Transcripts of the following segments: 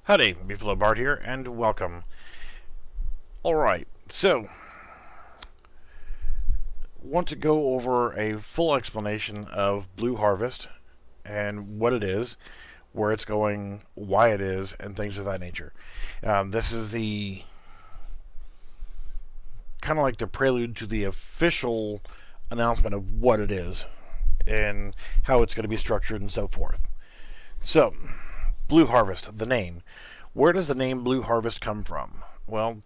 Howdy, Beefalo Bart here, and welcome. Alright, so, want to go over a full explanation of Blue Harvest, and what it is, where it's going, why it is, and things of that nature. This is the, kind of like the prelude to the official announcement of what it is, and how it's going to be structured, and so forth. So, Blue Harvest, the name. Where does the name Blue Harvest come from? Well,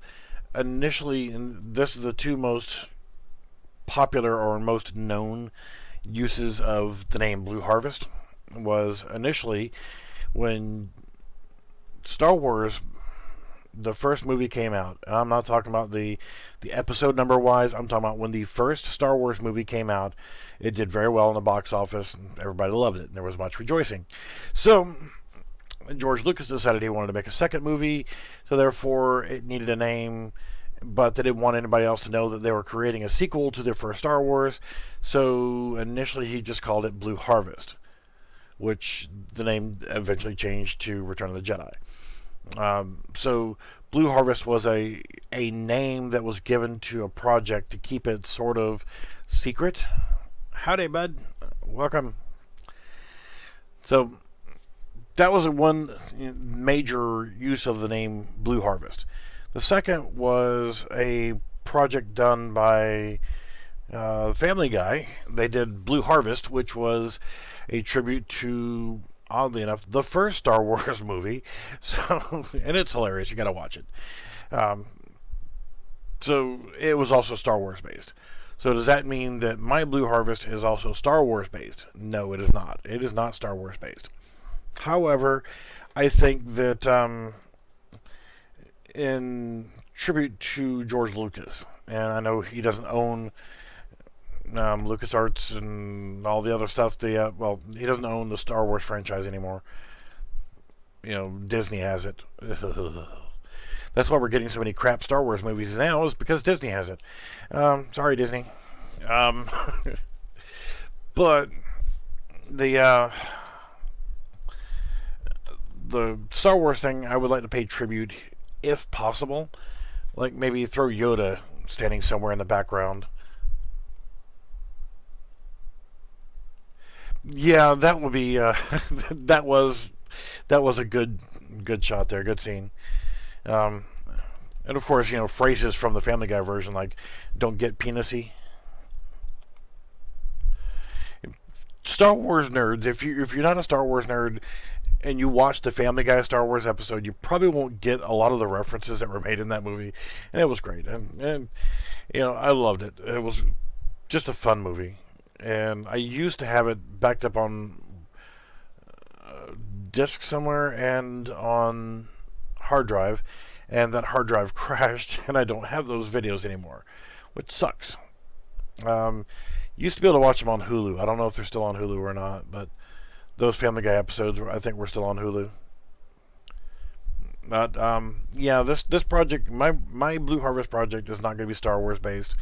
initially, and this is the two most popular or most known uses of the name Blue Harvest, was initially when Star Wars, the first movie came out. I'm not talking about the episode number wise. I'm talking about when the first Star Wars movie came out. It did very well in the box office. And everybody loved it, and there was much rejoicing. So George Lucas decided he wanted to make a second movie, so therefore it needed a name, but they didn't want anybody else to know that they were creating a sequel to their first Star Wars, so initially he just called it Blue Harvest, which the name eventually changed to Return of the Jedi. So Blue Harvest was a name that was given to a project to keep it sort of secret. Howdy, bud. Welcome. So that was one major use of the name Blue Harvest. The second was a project done by Family Guy. They did Blue Harvest, which was a tribute to, oddly enough, the first Star Wars movie. So, and it's hilarious. You got to watch it. So it was also Star Wars based. So does that mean that my Blue Harvest is also Star Wars based? No, it is not. It is not Star Wars based. However, I think that in tribute to George Lucas, and I know he doesn't own LucasArts and all the other stuff. He doesn't own the Star Wars franchise anymore. You know, Disney has it. That's why we're getting so many crap Star Wars movies now, is because Disney has it. Sorry, Disney. But the Star Wars thing, I would like to pay tribute, if possible. Like maybe throw Yoda standing somewhere in the background. Yeah, that would be that was a good shot there, good scene. And of course, you know, phrases from the Family Guy version like "Don't get penisy." Star Wars nerds, if you're not a Star Wars nerd and you watch the Family Guy Star Wars episode, you probably won't get a lot of the references that were made in that movie, and it was great. And you know, I loved it. It was just a fun movie, and I used to have it backed up on disc somewhere and on hard drive, and that hard drive crashed, and I don't have those videos anymore, which sucks. Used to be able to watch them on Hulu. I don't know if they're still on Hulu or not, but those Family Guy episodes, I think, were still on Hulu. But yeah, this project, my Blue Harvest project, is not going to be Star Wars based.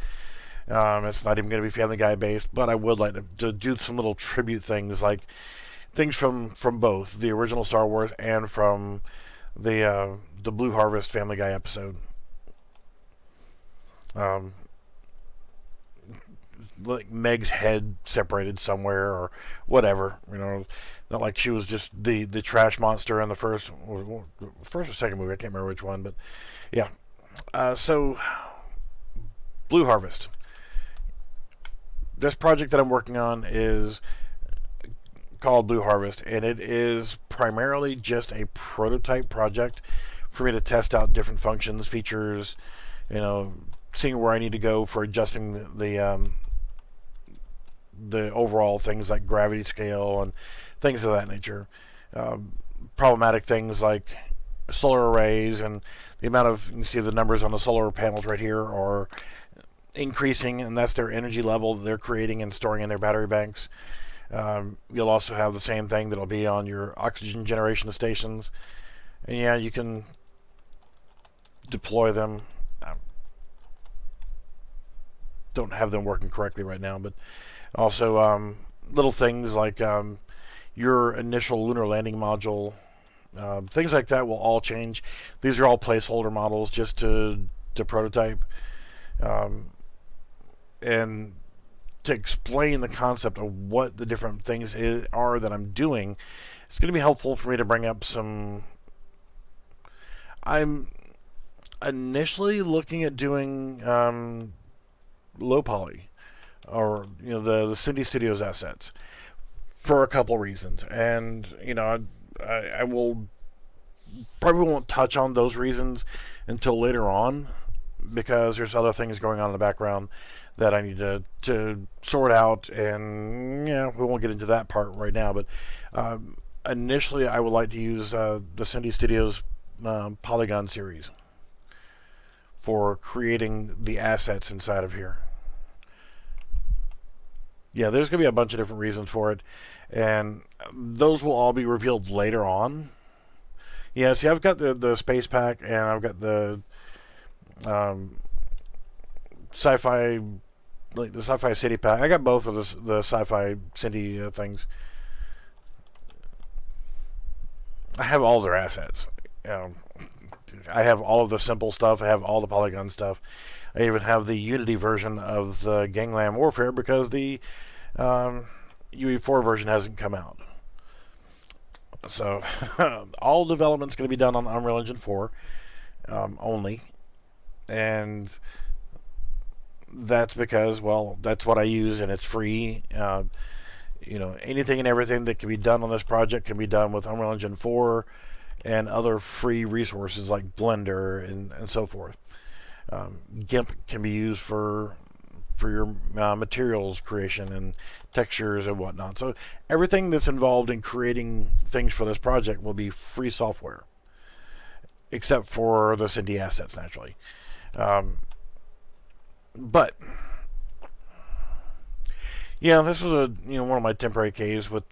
It's not even going to be Family Guy based. But I would like to do some little tribute things, like things from both the original Star Wars and from the Blue Harvest Family Guy episode. Like Meg's head separated somewhere or whatever, you know, not like she was just the trash monster in the first or second movie. I can't remember which one, but yeah. So Blue Harvest. This project that I'm working on is called Blue Harvest, and it is primarily just a prototype project for me to test out different functions, features, you know, seeing where I need to go for adjusting the overall things like gravity scale and things of that nature. Problematic things like solar arrays and the amount of, you can see the numbers on the solar panels right here are increasing, and that's their energy level that they're creating and storing in their battery banks. You'll also have the same thing that'll be on your oxygen generation stations, and yeah, you can deploy them. Don't have them working correctly right now, but also little things like your initial lunar landing module Things like that will all change. These are all placeholder models just to prototype. And to explain the concept of what the different things are that I'm doing, it's going to be helpful for me to bring up some. I'm initially looking at doing low poly, or the Cindy Studios assets, for a couple reasons, and I will probably won't touch on those reasons until later on, because there's other things going on in the background that I need to sort out, and we won't get into that part right now. But initially, I would like to use the Cindy Studios Polygon series for creating the assets inside of here. Yeah, there's going to be a bunch of different reasons for it, and those will all be revealed later on. Yeah, see, I've got the space pack, and I've got the sci-fi, like the sci-fi city pack. I got both of the sci-fi city things. I have all their assets. I have all of the simple stuff. I have all the polygon stuff. I even have the Unity version of the Gangland Warfare, because the UE4 version hasn't come out. So all development's going to be done on Unreal Engine 4 only, and that's because, well, that's what I use, and it's free. Anything and everything that can be done on this project can be done with Unreal Engine 4 and other free resources like Blender and so forth. GIMP can be used for your materials creation and textures and whatnot. So everything that's involved in creating things for this project will be free software, except for the Cindy assets, naturally. But this was one of my temporary caves with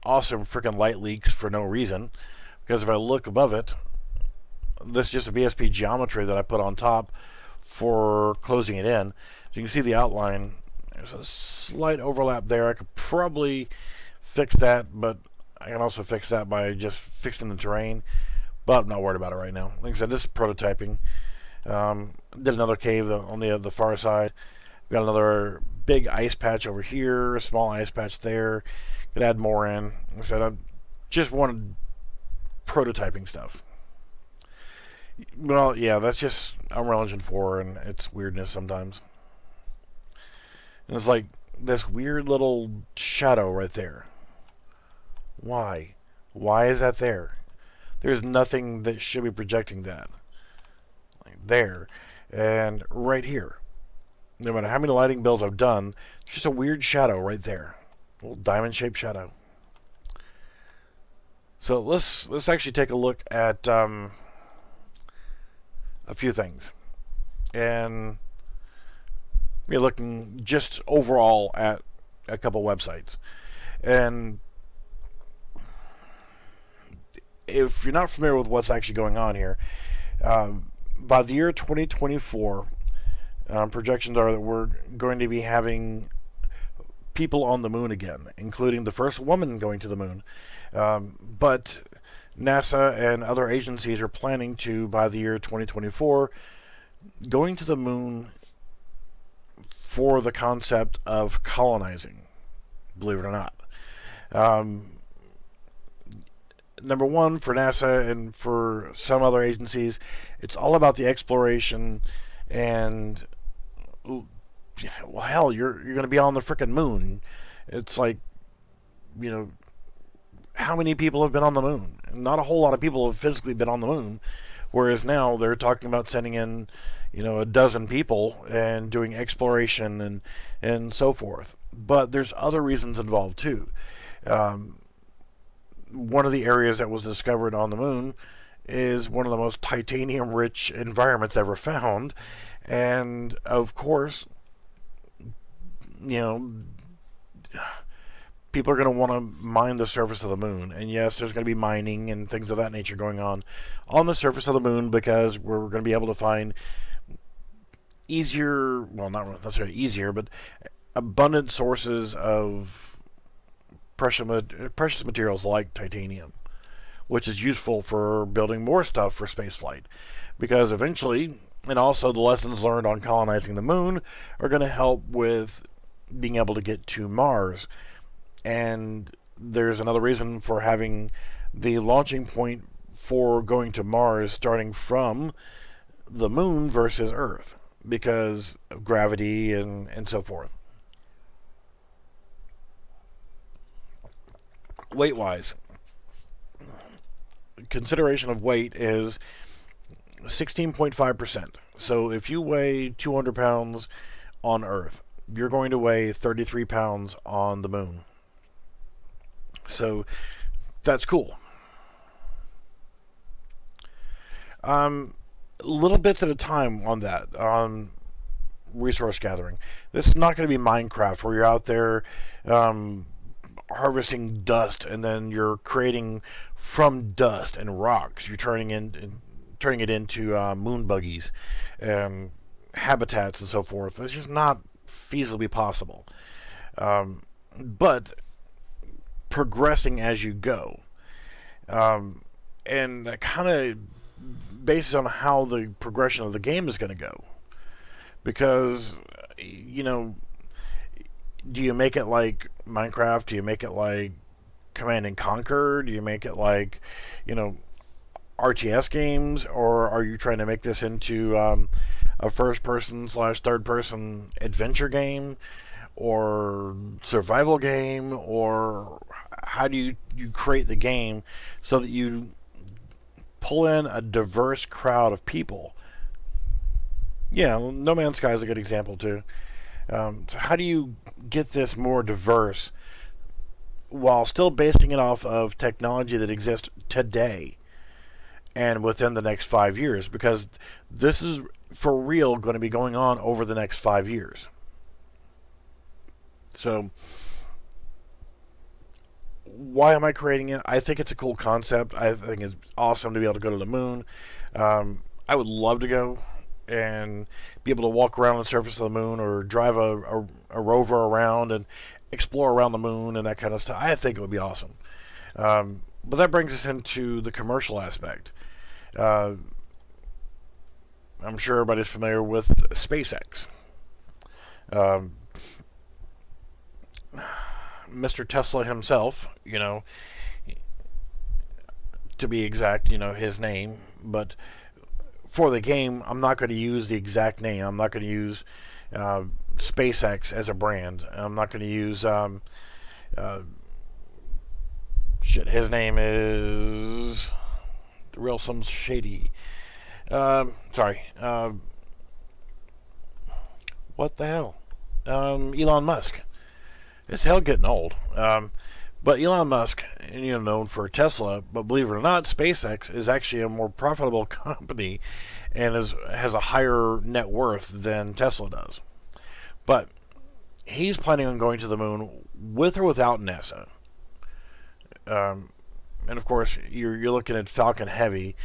awesome freaking light leaks for no reason. Because if I look above it, this is just a BSP geometry that I put on top for closing it in. So you can see the outline. There's a slight overlap there. I could probably fix that, but I can also fix that by just fixing the terrain. But I'm not worried about it right now. Like I said, this is prototyping. Did another cave on the far side. Got another big ice patch over here, a small ice patch there. Could add more in. Like I said, I just wanted prototyping stuff. Well, yeah, that's just Unreal Engine 4 and its weirdness sometimes. And it's like this weird little shadow right there. Why? Why is that there? There's nothing that should be projecting that. Like there. And right here. No matter how many lighting builds I've done, there's just a weird shadow right there. A little diamond-shaped shadow. So let's actually take a look at a few things. And we're looking just overall at a couple websites. And if you're not familiar with what's actually going on here, by the year 2024, projections are that we're going to be having people on the moon again, including the first woman going to the moon. But NASA and other agencies are planning to, by the year 2024, going to the moon for the concept of colonizing, believe it or not. Number one, for NASA and for some other agencies, it's all about the exploration and, well, hell, you're going to be on the frickin' moon. It's like, how many people have been on the moon? Not a whole lot of people have physically been on the moon, whereas now they're talking about sending in, a dozen people and doing exploration and so forth. But there's other reasons involved too. One of the areas that was discovered on the moon is one of the most titanium-rich environments ever found, and of course, people are going to want to mine the surface of the moon. And yes, there's going to be mining and things of that nature going on the surface of the moon, because we're going to be able to find easier, well, not necessarily easier, but abundant sources of precious materials like titanium, which is useful for building more stuff for spaceflight. Because eventually, and also the lessons learned on colonizing the moon are going to help with being able to get to Mars. And there's another reason for having the launching point for going to Mars starting from the moon versus Earth, because of gravity and so forth. Weight wise, consideration of weight is 16.5%. So if you weigh 200 pounds on Earth, you're going to weigh 33 pounds on the moon. So that's cool. Little bits at a time on that, on resource gathering. This is not going to be Minecraft where you're out there harvesting dust and then you're creating from dust and rocks. You're turning it into moon buggies, habitats, and so forth. It's just not feasibly possible. But progressing as you go, and that kind of based on how the progression of the game is going to go. Because, do you make it like Minecraft? Do you make it like Command and Conquer? Do you make it like, RTS games? Or are you trying to make this into a first-person / third-person adventure game? Or survival game? Or how do you create the game so that you pull in a diverse crowd of people? Yeah, No Man's Sky is a good example too. So how do you get this more diverse while still basing it off of technology that exists today and within the next 5 years? Because this is for real going to be going on over the next 5 years. So why am I creating it? I think it's a cool concept. I think it's awesome to be able to go to the moon. I would love to go and be able to walk around on the surface of the moon, or drive a rover around and explore around the moon and that kind of stuff. I think it would be awesome. But that brings us into the commercial aspect. I'm sure everybody's familiar with SpaceX. Mr. Tesla himself, to be exact, his name. But for the game, I'm not going to use the exact name. I'm not going to use SpaceX as a brand. I'm not going to use his name is real some shady. Sorry. What the hell? Elon Musk. It's hell getting old. But Elon Musk, known for Tesla, but believe it or not, SpaceX is actually a more profitable company and has a higher net worth than Tesla does. But he's planning on going to the moon with or without NASA. And of course, you're looking at Falcon Heavy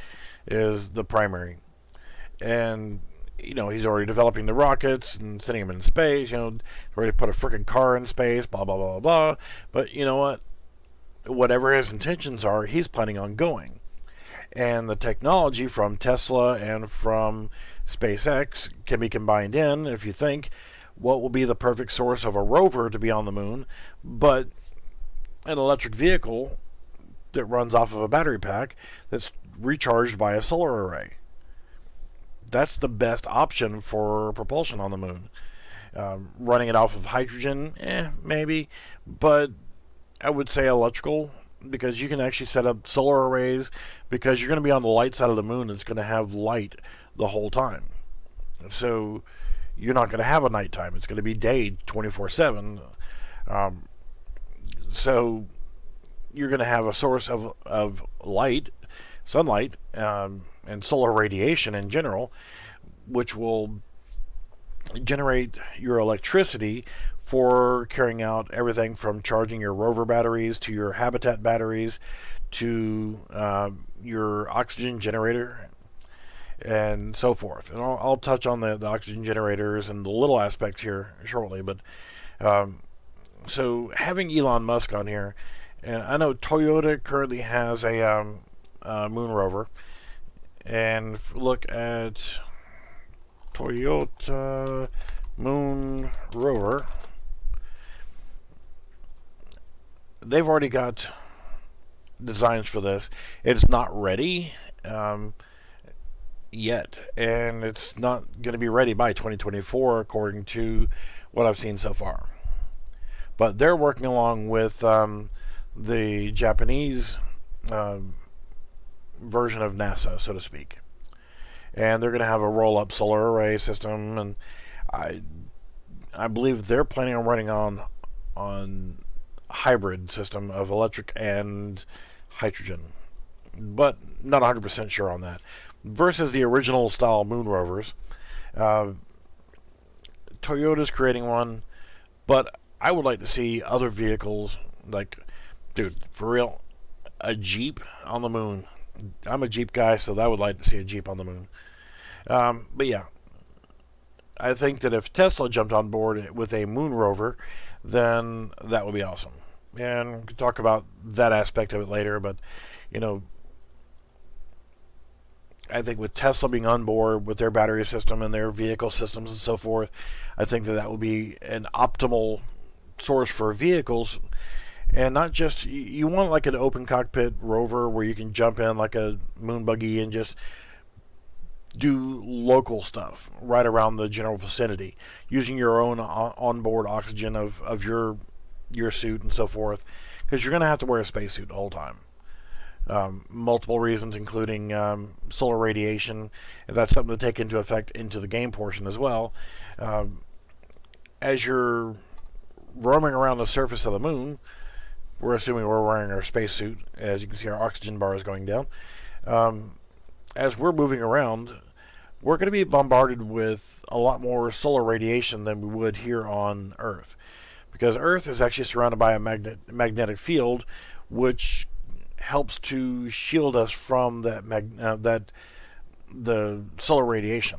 is the primary. And he's already developing the rockets and sending them in space. Ready to put a freaking car in space, blah, blah, blah, blah. But you know what? Whatever his intentions are, he's planning on going. And the technology from Tesla and from SpaceX can be combined in, if you think, what will be the perfect source of a rover to be on the moon, but an electric vehicle that runs off of a battery pack that's recharged by a solar array. That's the best option for propulsion on the moon. Running it off of hydrogen, maybe, but I would say electrical, because you can actually set up solar arrays, because you're going to be on the light side of the moon. It's going to have light the whole time. So you're not going to have a nighttime. It's going to be day 24/7. So you're going to have a source of light, sunlight, and solar radiation in general, which will generate your electricity for carrying out everything from charging your rover batteries to your habitat batteries to your oxygen generator and so forth. And I'll touch on the oxygen generators and the little aspects here shortly. But so having Elon Musk on here, and I know Toyota currently has a moon rover and look at Toyota moon rover, they've already got designs for this. It's not ready yet, and it's not going to be ready by 2024 according to what I've seen so far. But they're working along with the Japanese version of NASA, so to speak. And they're going to have a roll-up solar array system, and I believe they're planning on running on hybrid system of electric and hydrogen, but not 100% sure on that. Versus the original style moon rovers, Toyota's creating one, but I would like to see other vehicles, like, dude, for real, a Jeep on the moon. I'm a Jeep guy, so I would like to see a Jeep on the moon. But yeah, I think that if Tesla jumped on board with a moon rover, then that would be awesome. And we can talk about that aspect of it later, but, you know, I think with Tesla being on board with their battery system and their vehicle systems and so forth, I think that will be an optimal source for vehicles. And not just, you want like an open cockpit rover where you can jump in like a moon buggy and just do local stuff right around the general vicinity, using your own onboard oxygen of your suit and so forth, because you're going to have to wear a spacesuit the whole time. Multiple reasons, including solar radiation, and that's something to take into effect into the game portion as well. As you're roaming around the surface of the moon, we're assuming we're wearing our spacesuit. As you can see, our oxygen bar is going down. As we're moving around, we're going to be bombarded with a lot more solar radiation than we would here on Earth, because Earth is actually surrounded by a magnetic field, which helps to shield us from the solar radiation.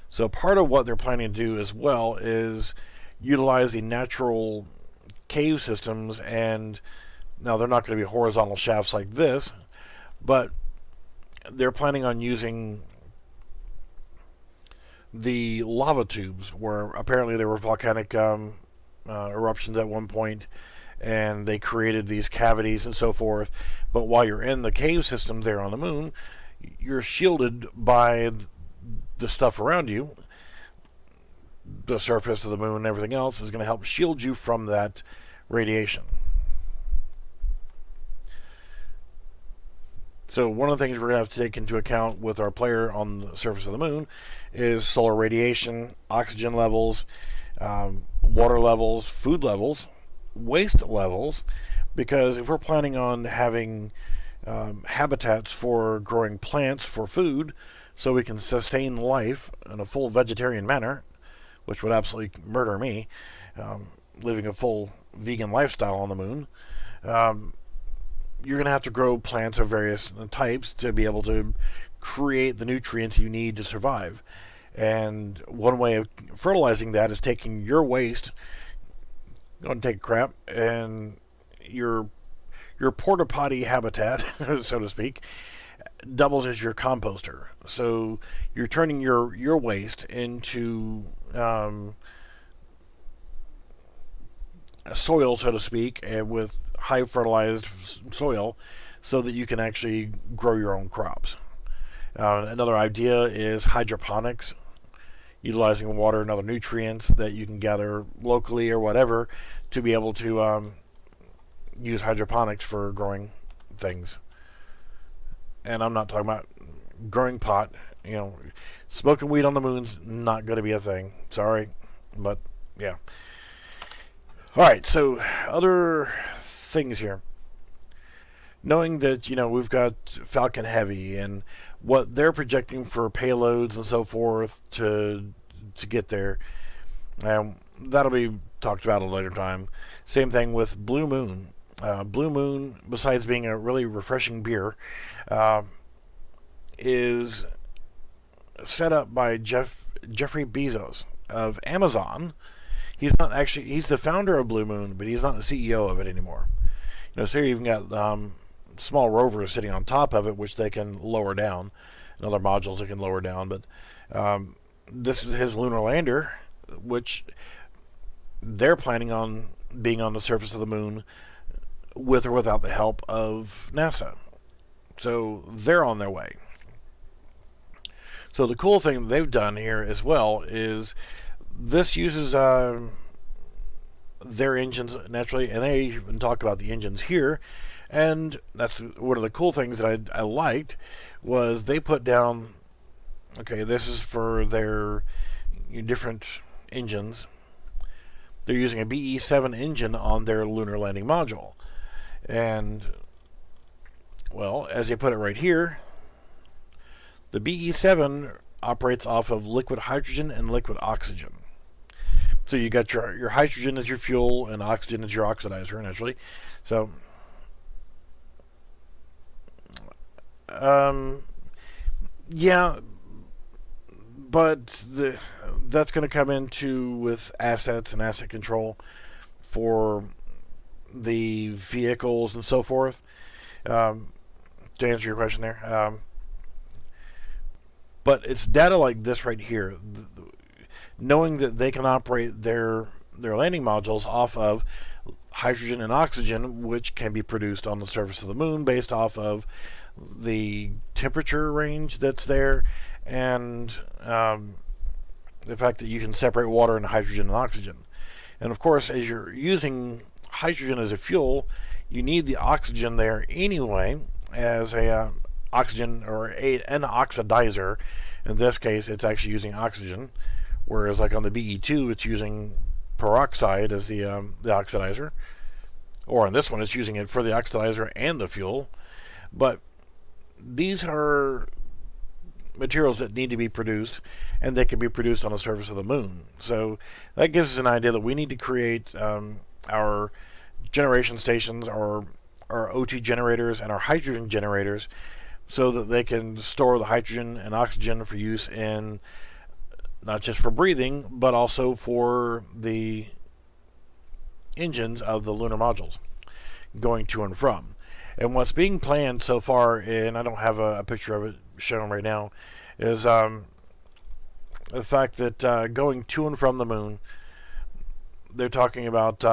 So part of what they're planning to do as well is utilize the natural cave systems, and now they're not going to be horizontal shafts like this, but they're planning on using the lava tubes, where apparently there were volcanic eruptions at one point, and they created these cavities and so forth. But while you're in the cave system there on the moon, you're shielded by the stuff around you. The surface of the moon and everything else is going to help shield you from that radiation. So one of the things we're going to have to take into account with our player on the surface of the moon is solar radiation, oxygen levels, water levels, food levels, waste levels, because if we're planning on having habitats for growing plants for food so we can sustain life in a full vegetarian manner, which would absolutely murder me, living a full vegan lifestyle on the moon, you're going to have to grow plants of various types to be able to create the nutrients you need to survive. And one way of fertilizing that is taking your waste, go and take a crap, and your porta potty habitat, so to speak, doubles as your composter. So you're turning your waste into soil, so to speak, with high fertilized soil, so that you can actually grow your own crops. Another idea is hydroponics, utilizing water and other nutrients that you can gather locally or whatever to be able to use hydroponics for growing things. And I'm not talking about growing pot. You know, smoking weed on the moon's not going to be a thing. Sorry, but yeah. All right, so other things here. Knowing that, you know, we've got Falcon Heavy and what they're projecting for payloads and so forth to get there, that'll be talked about at a later time. Same thing with Blue Moon. Blue Moon, besides being a really refreshing beer, is set up by Jeffrey Bezos of Amazon. He's the founder of Blue Moon, but he's not the CEO of it anymore. You know, so you even got small rovers sitting on top of it, which they can lower down, and other modules they can lower down. But this is his lunar lander, which they're planning on being on the surface of the moon with or without the help of NASA. So they're on their way. So the cool thing they've done here as well is this uses their engines naturally, and they even talk about the engines here. And that's one of the cool things that I liked was they put down, okay, this is for their different engines. They're using a BE7 engine on their lunar landing module. And, well, as they put it right here, the BE7 operates off of liquid hydrogen and liquid oxygen. So you got your hydrogen as your fuel and oxygen as your oxidizer, naturally. So, yeah, but that's going to come into with assets and asset control for the vehicles and so forth. To answer your question there. But it's data like this right here, knowing that they can operate their landing modules off of hydrogen and oxygen, which can be produced on the surface of the moon based off of the temperature range that's there, and the fact that you can separate water into hydrogen and oxygen. And of course, as you're using hydrogen as a fuel, you need the oxygen there anyway as a oxygen or an oxidizer. In this case, it's actually using oxygen, whereas like on the BE2, it's using peroxide as the oxidizer, or on this one, it's using it for the oxidizer and the fuel. But these are materials that need to be produced, and they can be produced on the surface of the moon. So that gives us an idea that we need to create our generation stations, our O2 generators, and our hydrogen generators, so that they can store the hydrogen and oxygen for use in not just for breathing, but also for the engines of the lunar modules going to and from. And what's being planned so far, and I don't have a picture of it shown right now, is the fact that going to and from the moon, they're talking about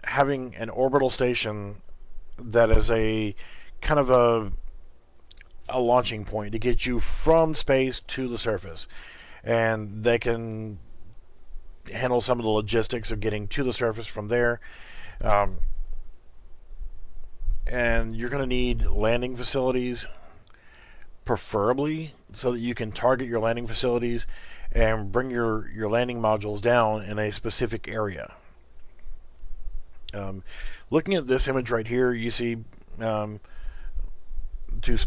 having an orbital station that is a kind of a launching point to get you from space to the surface. And they can handle some of the logistics of getting to the surface from there. And you're going to need landing facilities, preferably, so that you can target your landing facilities and bring your landing modules down in a specific area. Looking at this image right here, you see two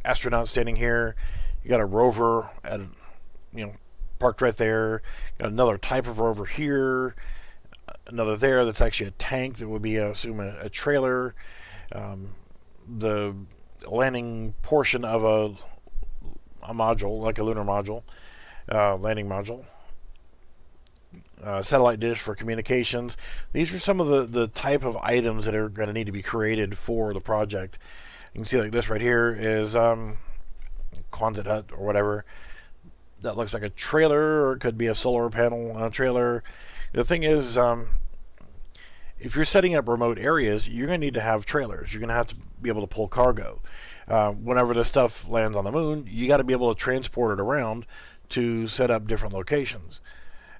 astronauts standing here. You got a rover at parked right there. Got another type of rover here. Another there that's actually a tank that would be, I assume, a trailer. The landing portion of a module, like a lunar module, landing module. Satellite dish for communications. These are some of the type of items that are going to need to be created for the project. You can see like this right here is Quonset hut or whatever. That looks like a trailer, or it could be a solar panel on a trailer. The thing is, if you're setting up remote areas, you're going to need to have trailers. You're going to have to be able to pull cargo. Whenever this stuff lands on the moon, you got to be able to transport it around to set up different locations.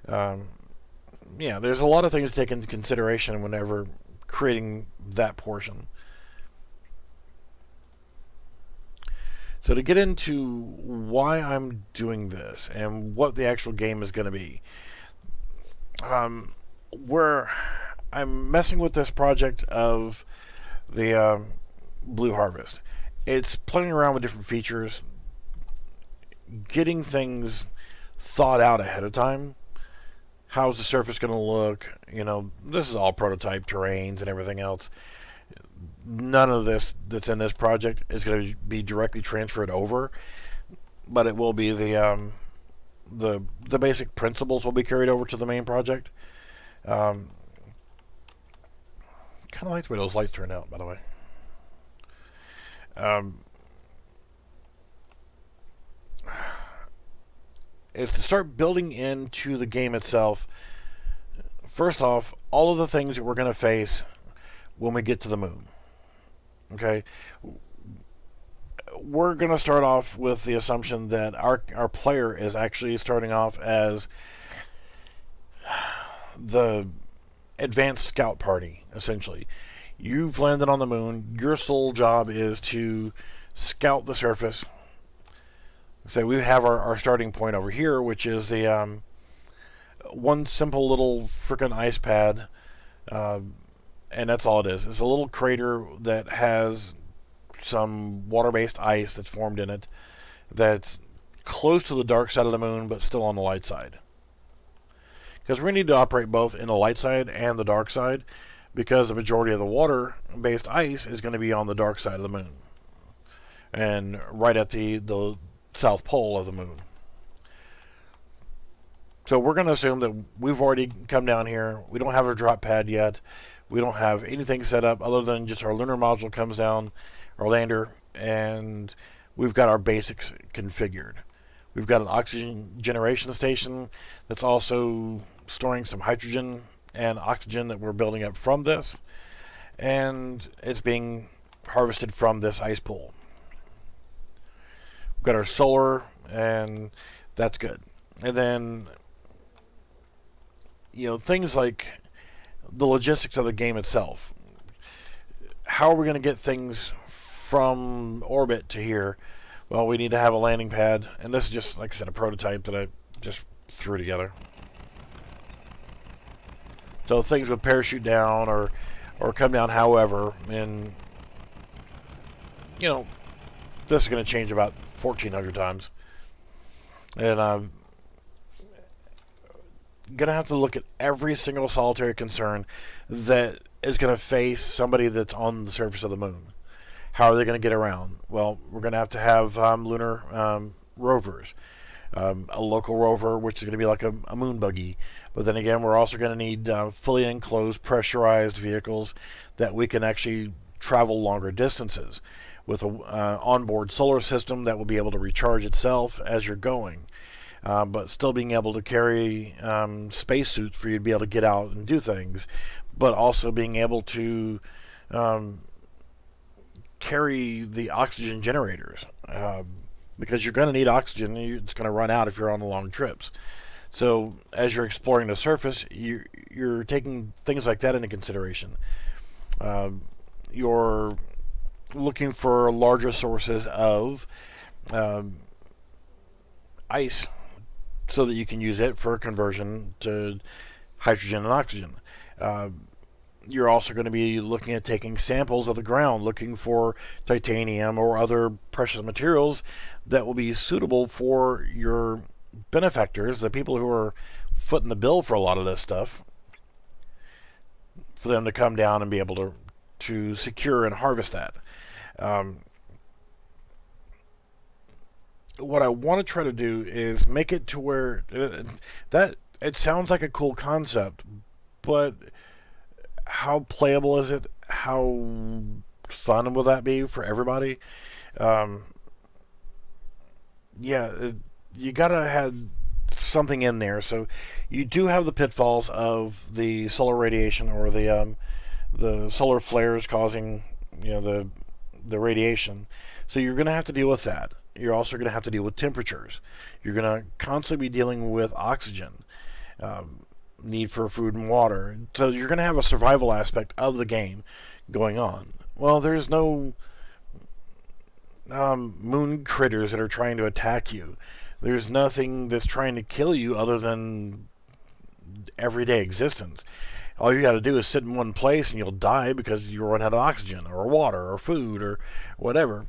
Yeah, there's a lot of things to take into consideration whenever creating that portion. So to get into why I'm doing this and what the actual game is going to be, where I'm messing with this project of the Blue Harvest. It's playing around with different features, getting things thought out ahead of time. How's the surface going to look? This is all prototype terrains and everything else. None of this that's in this project is going to be directly transferred over, but it will be the basic principles will be carried over to the main project. Kind of like the way those lights turned out, by the way. um, is to start building into the game itself. First off, all of the things that we're going to face when we get to the moon. Okay, we're going to start off with the assumption that our player is actually starting off as the advanced scout party, essentially. You've landed on the moon. Your sole job is to scout the surface. So we have our starting point over here, which is the one simple little freaking ice pad, and that's all it is. It's a little crater that has some water-based ice that's formed in it that's close to the dark side of the moon, but still on the light side. Because we're going to need to operate both in the light side and the dark side, because the majority of the water-based ice is going to be on the dark side of the moon, and right at the south pole of the moon. So we're going to assume that we've already come down here. We don't have a drop pad yet. We don't have anything set up other than just our lunar module comes down, our lander, and we've got our basics configured. We've got an oxygen generation station that's also storing some hydrogen and oxygen that we're building up from this, and it's being harvested from this ice pool. We've got our solar, and that's good. And then, things like the logistics of the game itself. How are we going to get things from orbit to here? Well, we need to have a landing pad, and this is just, like I said, a prototype that I just threw together. So things would parachute down or come down however, and, this is going to change about 1,400 times. And I'm going to have to look at every single solitary concern that is going to face somebody that's on the surface of the moon. How are they going to get around? Well, we're going to have lunar rovers. A local rover, which is going to be like a moon buggy. But then again, we're also going to need fully enclosed, pressurized vehicles that we can actually travel longer distances with an onboard solar system that will be able to recharge itself as you're going. But still being able to carry spacesuits for you to be able to get out and do things, but also being able to carry the oxygen generators, because you're going to need oxygen. It's going to run out if you're on the long trips. So as you're exploring the surface, you're taking things like that into consideration. You're looking for larger sources of ice so that you can use it for conversion to hydrogen and oxygen. You're also going to be looking at taking samples of the ground, looking for titanium or other precious materials that will be suitable for your benefactors, the people who are footing the bill for a lot of this stuff, for them to come down and be able to secure and harvest that. What I want to try to do is make it to where that it sounds like a cool concept, but how playable is it? How fun will that be for everybody? You gotta have something in there. So you do have the pitfalls of the solar radiation or the solar flares causing the radiation. So you're gonna have to deal with that. You're also going to have to deal with temperatures. You're going to constantly be dealing with oxygen, need for food and water. So you're going to have a survival aspect of the game going on. Well, there's no moon critters that are trying to attack you. There's nothing that's trying to kill you other than everyday existence. All you got to do is sit in one place and you'll die because you run out of oxygen or water or food or whatever.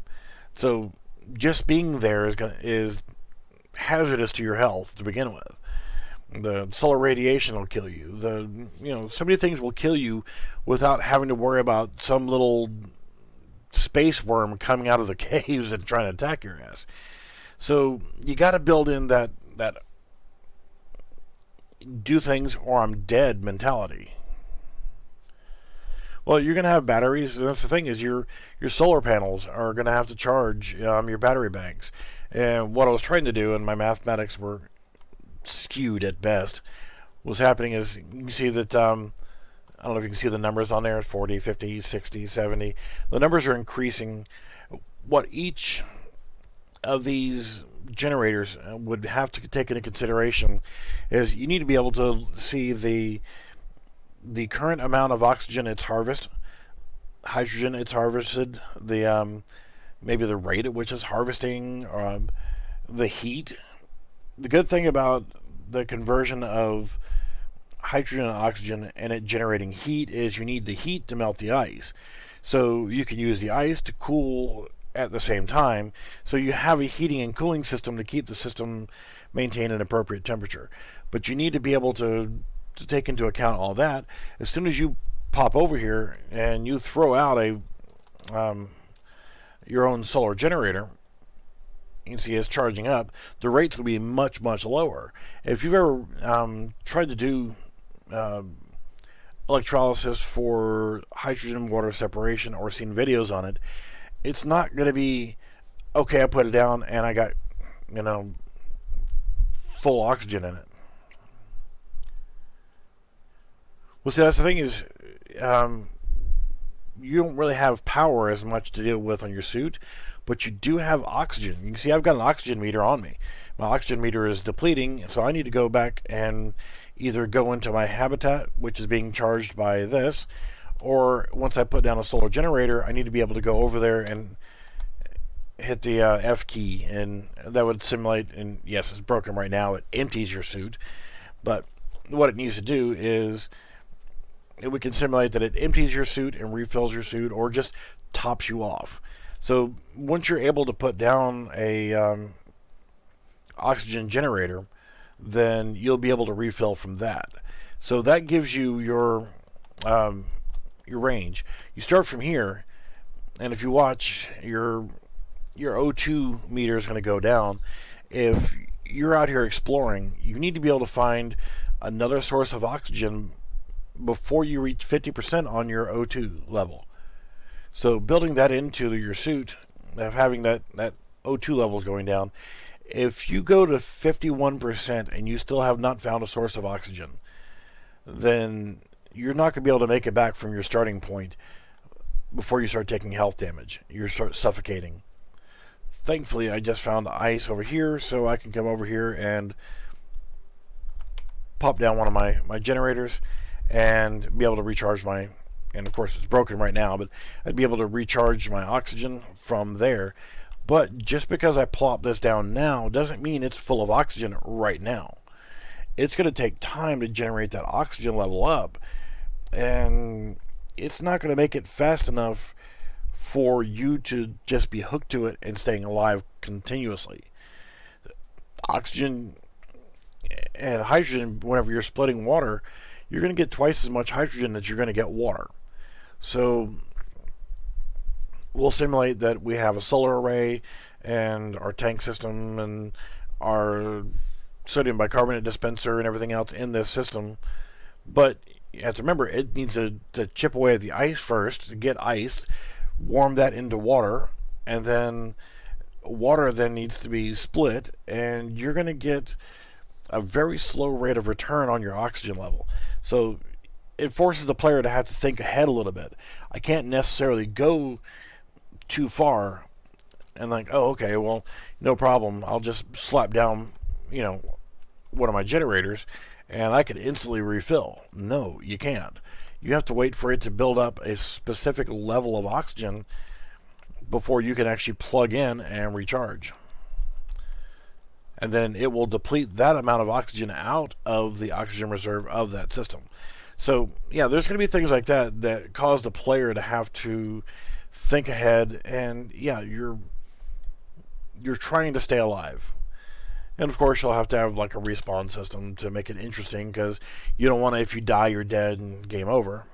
So just being there is hazardous to your health to begin with. The solar radiation will kill you. So many things will kill you without having to worry about some little space worm coming out of the caves and trying to attack your ass. So you got to build in that do things or I'm dead mentality. Well, you're going to have batteries, and that's the thing is your solar panels are going to have to charge your battery banks. And what I was trying to do, and my mathematics were skewed at best, what's happening is you can see that I don't know if you can see the numbers on there, 40, 50, 60, 70. The numbers are increasing. What each of these generators would have to take into consideration is you need to be able to see the current amount of oxygen it's harvested, hydrogen it's harvested, the maybe the rate at which it's harvesting, the heat. The good thing about the conversion of hydrogen and oxygen and it generating heat is you need the heat to melt the ice. So you can use the ice to cool at the same time. So you have a heating and cooling system to keep the system maintain an appropriate temperature. But you need to be able to take into account all that. As soon as you pop over here and you throw out a your own solar generator, you can see it's charging up, the rates will be much, much lower. If you've ever tried to do electrolysis for hydrogen water separation or seen videos on it, it's not going to be, okay, I put it down and I got, full oxygen in it. Well, see, that's the thing is, you don't really have power as much to deal with on your suit, but you do have oxygen. You can see I've got an oxygen meter on me. My oxygen meter is depleting, so I need to go back and either go into my habitat, which is being charged by this, or once I put down a solar generator, I need to be able to go over there and hit the F key, and that would simulate, and yes, it's broken right now, it empties your suit, but what it needs to do is we can simulate that it empties your suit and refills your suit, or just tops you off. So once you're able to put down a oxygen generator, then you'll be able to refill from that. So that gives you your range. You start from here, and if you watch, your O2 meter is going to go down. If you're out here exploring, you need to be able to find another source of oxygen before you reach 50% on your O2 level. So building that into your suit, of having that O2 levels going down, if you go to 51% and you still have not found a source of oxygen, then you're not going to be able to make it back from your starting point before you start taking health damage. You start suffocating. Thankfully, I just found ice over here, so I can come over here and pop down one of my generators and be able to recharge my, and of course it's broken right now, but I'd be able to recharge my oxygen from there. But just because I plop this down now doesn't mean it's full of oxygen right now. It's going to take time to generate that oxygen level up, and it's not going to make it fast enough for you to just be hooked to it and staying alive continuously. Oxygen and hydrogen, whenever you're splitting water, you're going to get twice as much hydrogen that you're going to get water. So we'll simulate that we have a solar array and our tank system and our sodium bicarbonate dispenser and everything else in this system. But you have to remember, it needs to chip away at the ice first to get ice, warm that into water, and then water then needs to be split, and you're going to get a very slow rate of return on your oxygen level. So it forces the player to have to think ahead a little bit. I can't necessarily go too far and like, oh, okay, well, no problem. I'll just slap down, one of my generators and I could instantly refill. No, you can't. You have to wait for it to build up a specific level of oxygen before you can actually plug in and recharge. And then it will deplete that amount of oxygen out of the oxygen reserve of that system. So, yeah, there's going to be things like that cause the player to have to think ahead, and yeah, you're trying to stay alive. And of course, you'll have to have like a respawn system to make it interesting, because you don't want to, if you die, you're dead and game over.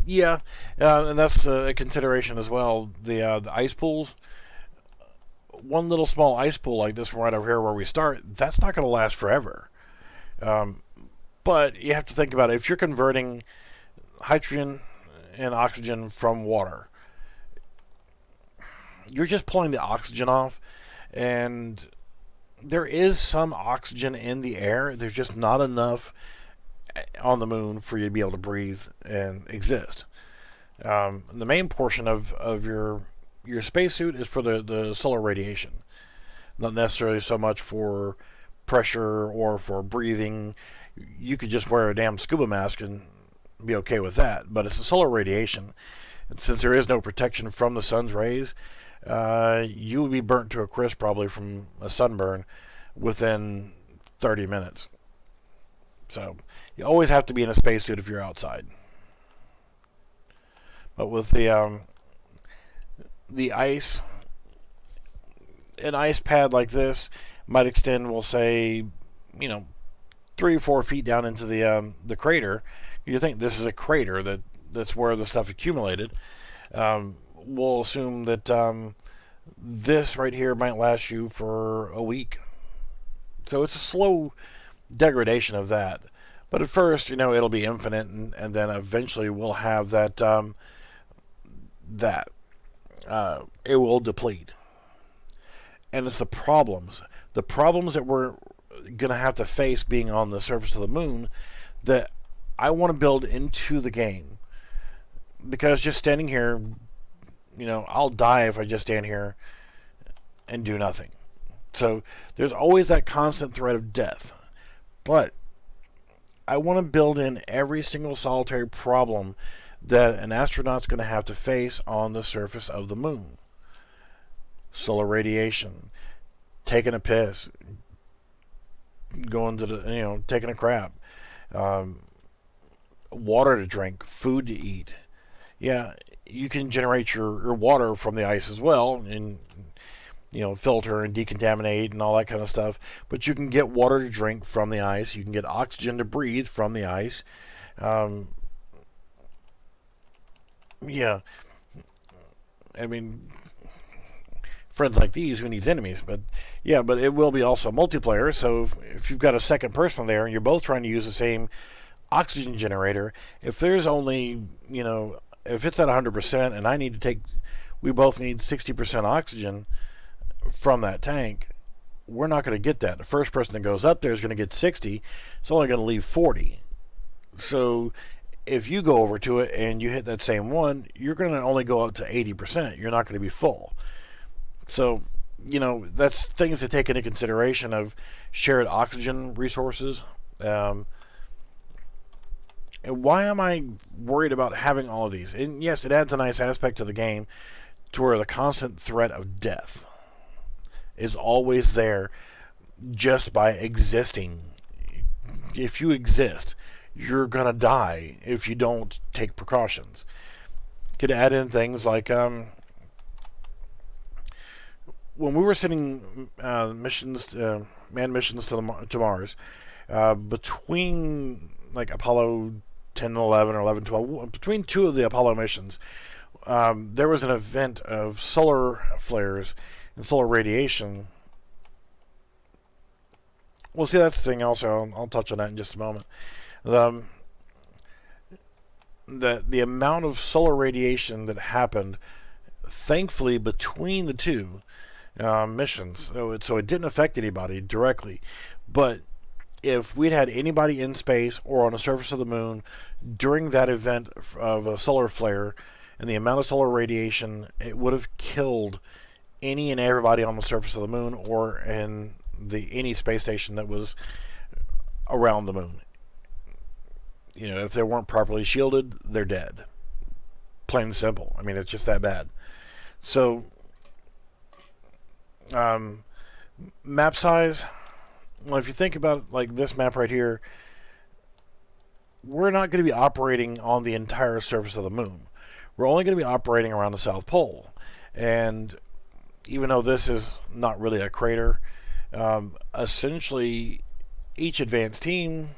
Yeah, and that's a consideration as well. The ice pools, one little small ice pool like this one right over here where we start, that's not going to last forever. But you have to think about it. If you're converting hydrogen and oxygen from water, you're just pulling the oxygen off, and there is some oxygen in the air. There's just not enough on the moon for you to be able to breathe and exist. The main portion of your spacesuit is for the solar radiation, not necessarily so much for pressure or for breathing. You could just wear a damn scuba mask and be okay with that, but it's the solar radiation. And since there is no protection from the sun's rays, you would be burnt to a crisp probably from a sunburn within 30 minutes. So you always have to be in a spacesuit if you're outside. But with the ice, an ice pad like this might extend, we'll say, 3 or 4 feet down into the crater. You think this is a crater that's where the stuff accumulated. We'll assume that this right here might last you for a week. So it's a slow degradation of that. But at first, it'll be infinite, and then eventually we'll have that it will deplete. And it's the problems that we're going to have to face being on the surface of the moon that I want to build into the game. Because just standing here, I'll die if I just stand here and do nothing. So there's always that constant threat of death. But I want to build in every single solitary problem that an astronaut's going to have to face on the surface of the moon. Solar radiation, taking a piss, going to taking a crap, water to drink, food to eat. Yeah, you can generate your water from the ice as well, and filter and decontaminate and all that kind of stuff. But you can get water to drink from the ice. You can get oxygen to breathe from the ice. Yeah, I mean, friends like these, who needs enemies? But yeah, but it will be also multiplayer. So if you've got a second person there and you're both trying to use the same oxygen generator, if there's only, if it's at 100% and we both need 60% oxygen from that tank, we're not going to get that. The first person that goes up there is going to get 60. It's only going to leave 40. So if you go over to it and you hit that same one, you're going to only go up to 80%. You're not going to be full. So, that's things to take into consideration of shared oxygen resources. And why am I worried about having all of these? And yes, it adds a nice aspect to the game to where the constant threat of death is always there just by existing. If you exist, you're going to die if you don't take precautions. Could add in things like when we were sending manned missions to Mars, between like Apollo 10 and 11 or 11 12, between two of the Apollo missions, there was an event of solar flares and solar radiation. Well, see, that's the thing also. I'll touch on that in just a moment. The amount of solar radiation that happened, thankfully, between the two missions, so it didn't affect anybody directly. But if we'd had anybody in space or on the surface of the moon during that event of a solar flare and the amount of solar radiation, it would have killed any and everybody on the surface of the moon or in any space station that was around the moon. If they weren't properly shielded, they're dead. Plain and simple. I mean, it's just that bad. So, map size. Well, if you think about like this map right here, we're not going to be operating on the entire surface of the moon. We're only going to be operating around the South Pole. And even though this is not really a crater, essentially each advanced team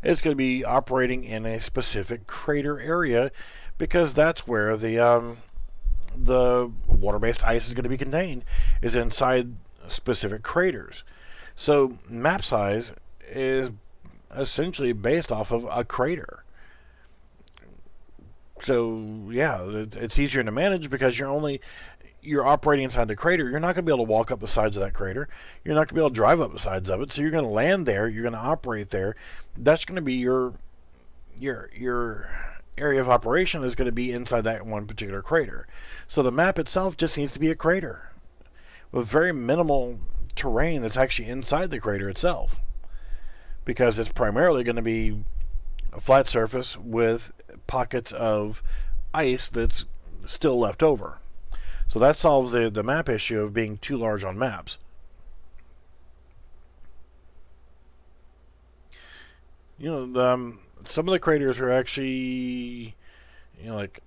is going to be operating in a specific crater area because that's where the the water-based ice is going to be contained is inside specific craters. So map size is essentially based off of a crater. So yeah, it's easier to manage because you're operating inside the crater. You're not going to be able to walk up the sides of that crater. You're not going to be able to drive up the sides of it. So you're going to land there. You're going to operate there. That's going to be your area of operation is going to be inside that one particular crater. So the map itself just needs to be a crater with very minimal terrain that's actually inside the crater itself, because it's primarily going to be a flat surface with pockets of ice that's still left over. So that solves the map issue of being too large on maps. Some of the craters are actually, like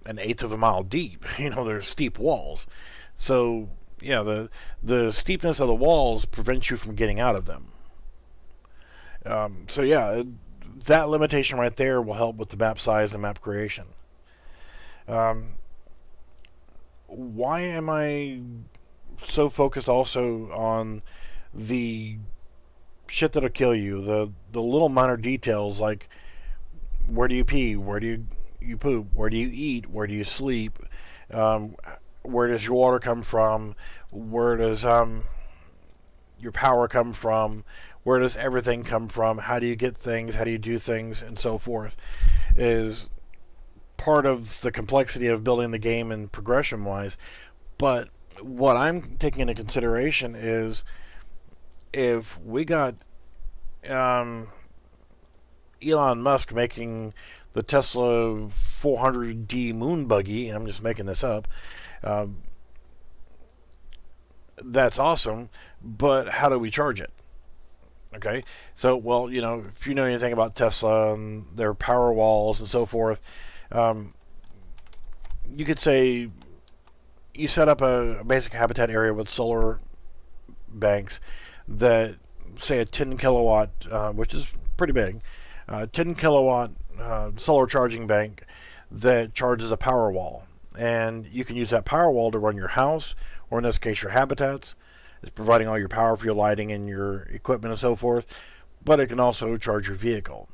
an eighth of a mile deep. They're steep walls. So yeah, the steepness of the walls prevents you from getting out of them. So yeah, that limitation right there will help with the map size and map creation. Why am I so focused also on the shit that'll kill you, the little minor details like where do you pee, where do you poop, where do you eat, where do you sleep, where does your water come from, where does your power come from, where does everything come from, how do you get things, how do you do things, and so forth, is part of the complexity of building the game and progression wise. But what I'm taking into consideration is if we got Elon Musk making the Tesla 400D moon buggy, and I'm just making this up, that's awesome, but how do we charge it? Okay, so, well, if you know anything about Tesla and their power walls and so forth, you could say you set up a basic habitat area with solar banks that, say, a 10 kilowatt, which is pretty big, 10 kilowatt solar charging bank that charges a power wall. And you can use that power wall to run your house, or in this case, your habitats. It's providing all your power for your lighting and your equipment and so forth, but it can also charge your vehicle.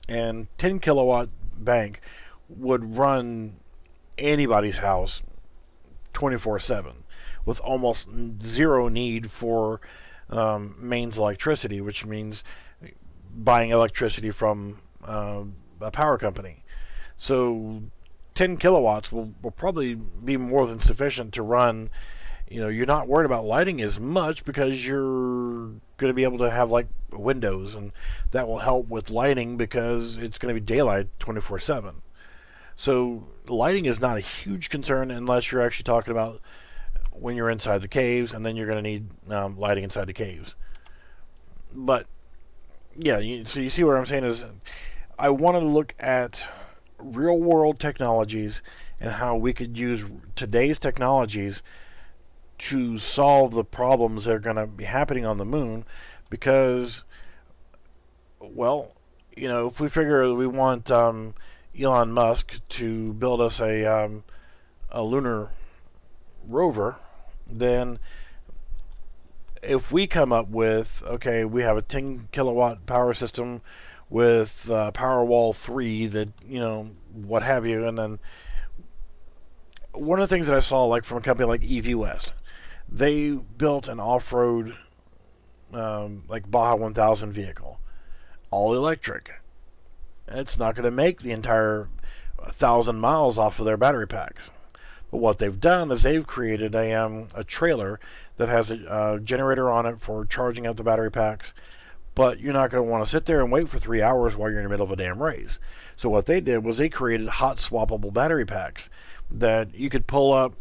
And 10 kilowatt bank would run anybody's house 24/7 with almost zero need for mains electricity, which means buying electricity from a power company. So 10 kilowatts will probably be more than sufficient to run. You're not worried about lighting as much because you're going to be able to have like windows, and that will help with lighting because it's going to be daylight 24/7. So lighting is not a huge concern unless you're actually talking about when you're inside the caves, and then you're going to need lighting inside the caves. But yeah, so you see what I'm saying is I wanted to look at real world technologies and how we could use today's technologies to solve the problems that are going to be happening on the moon, because, well, if we figure we want Elon Musk to build us a lunar rover, then if we come up with, okay, we have a 10 kilowatt power system with Powerwall 3 that, what have you, and then one of the things that I saw, like from a company like EV West, they built an off-road like Baja 1000 vehicle, all electric. It's not going to make the entire 1,000 miles off of their battery packs. But what they've done is they've created a trailer that has a generator on it for charging up the battery packs. But you're not going to want to sit there and wait for 3 hours while you're in the middle of a damn race. So what they did was they created hot swappable battery packs that you could pull up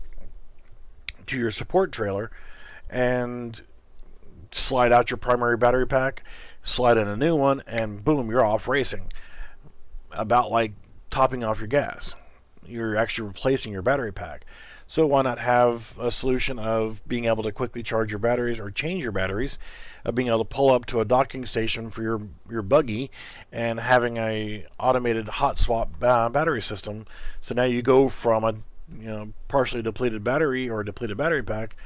to your support trailer and slide out your primary battery pack, slide in a new one, and boom, you're off racing. About like topping off your gas. You're actually replacing your battery pack. So why not have a solution of being able to quickly charge your batteries or change your batteries, of being able to pull up to a docking station for your buggy, and having a automated hot swap battery system. So now you go from a partially depleted battery or a depleted battery pack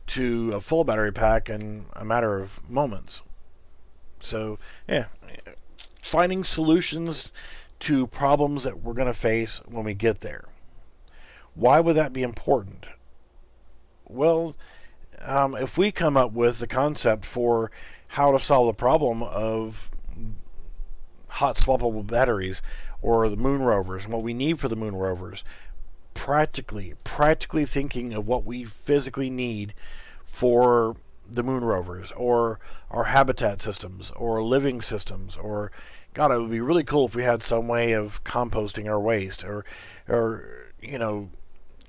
to a full battery pack in a matter of moments. So yeah, finding solutions to problems that we're going to face when we get there. Why would that be important? Well, if we come up with the concept for how to solve the problem of hot swappable batteries or the moon rovers and what we need for the moon rovers, practically thinking of what we physically need for the moon rovers or our habitat systems or living systems, or God, it would be really cool if we had some way of composting our waste, or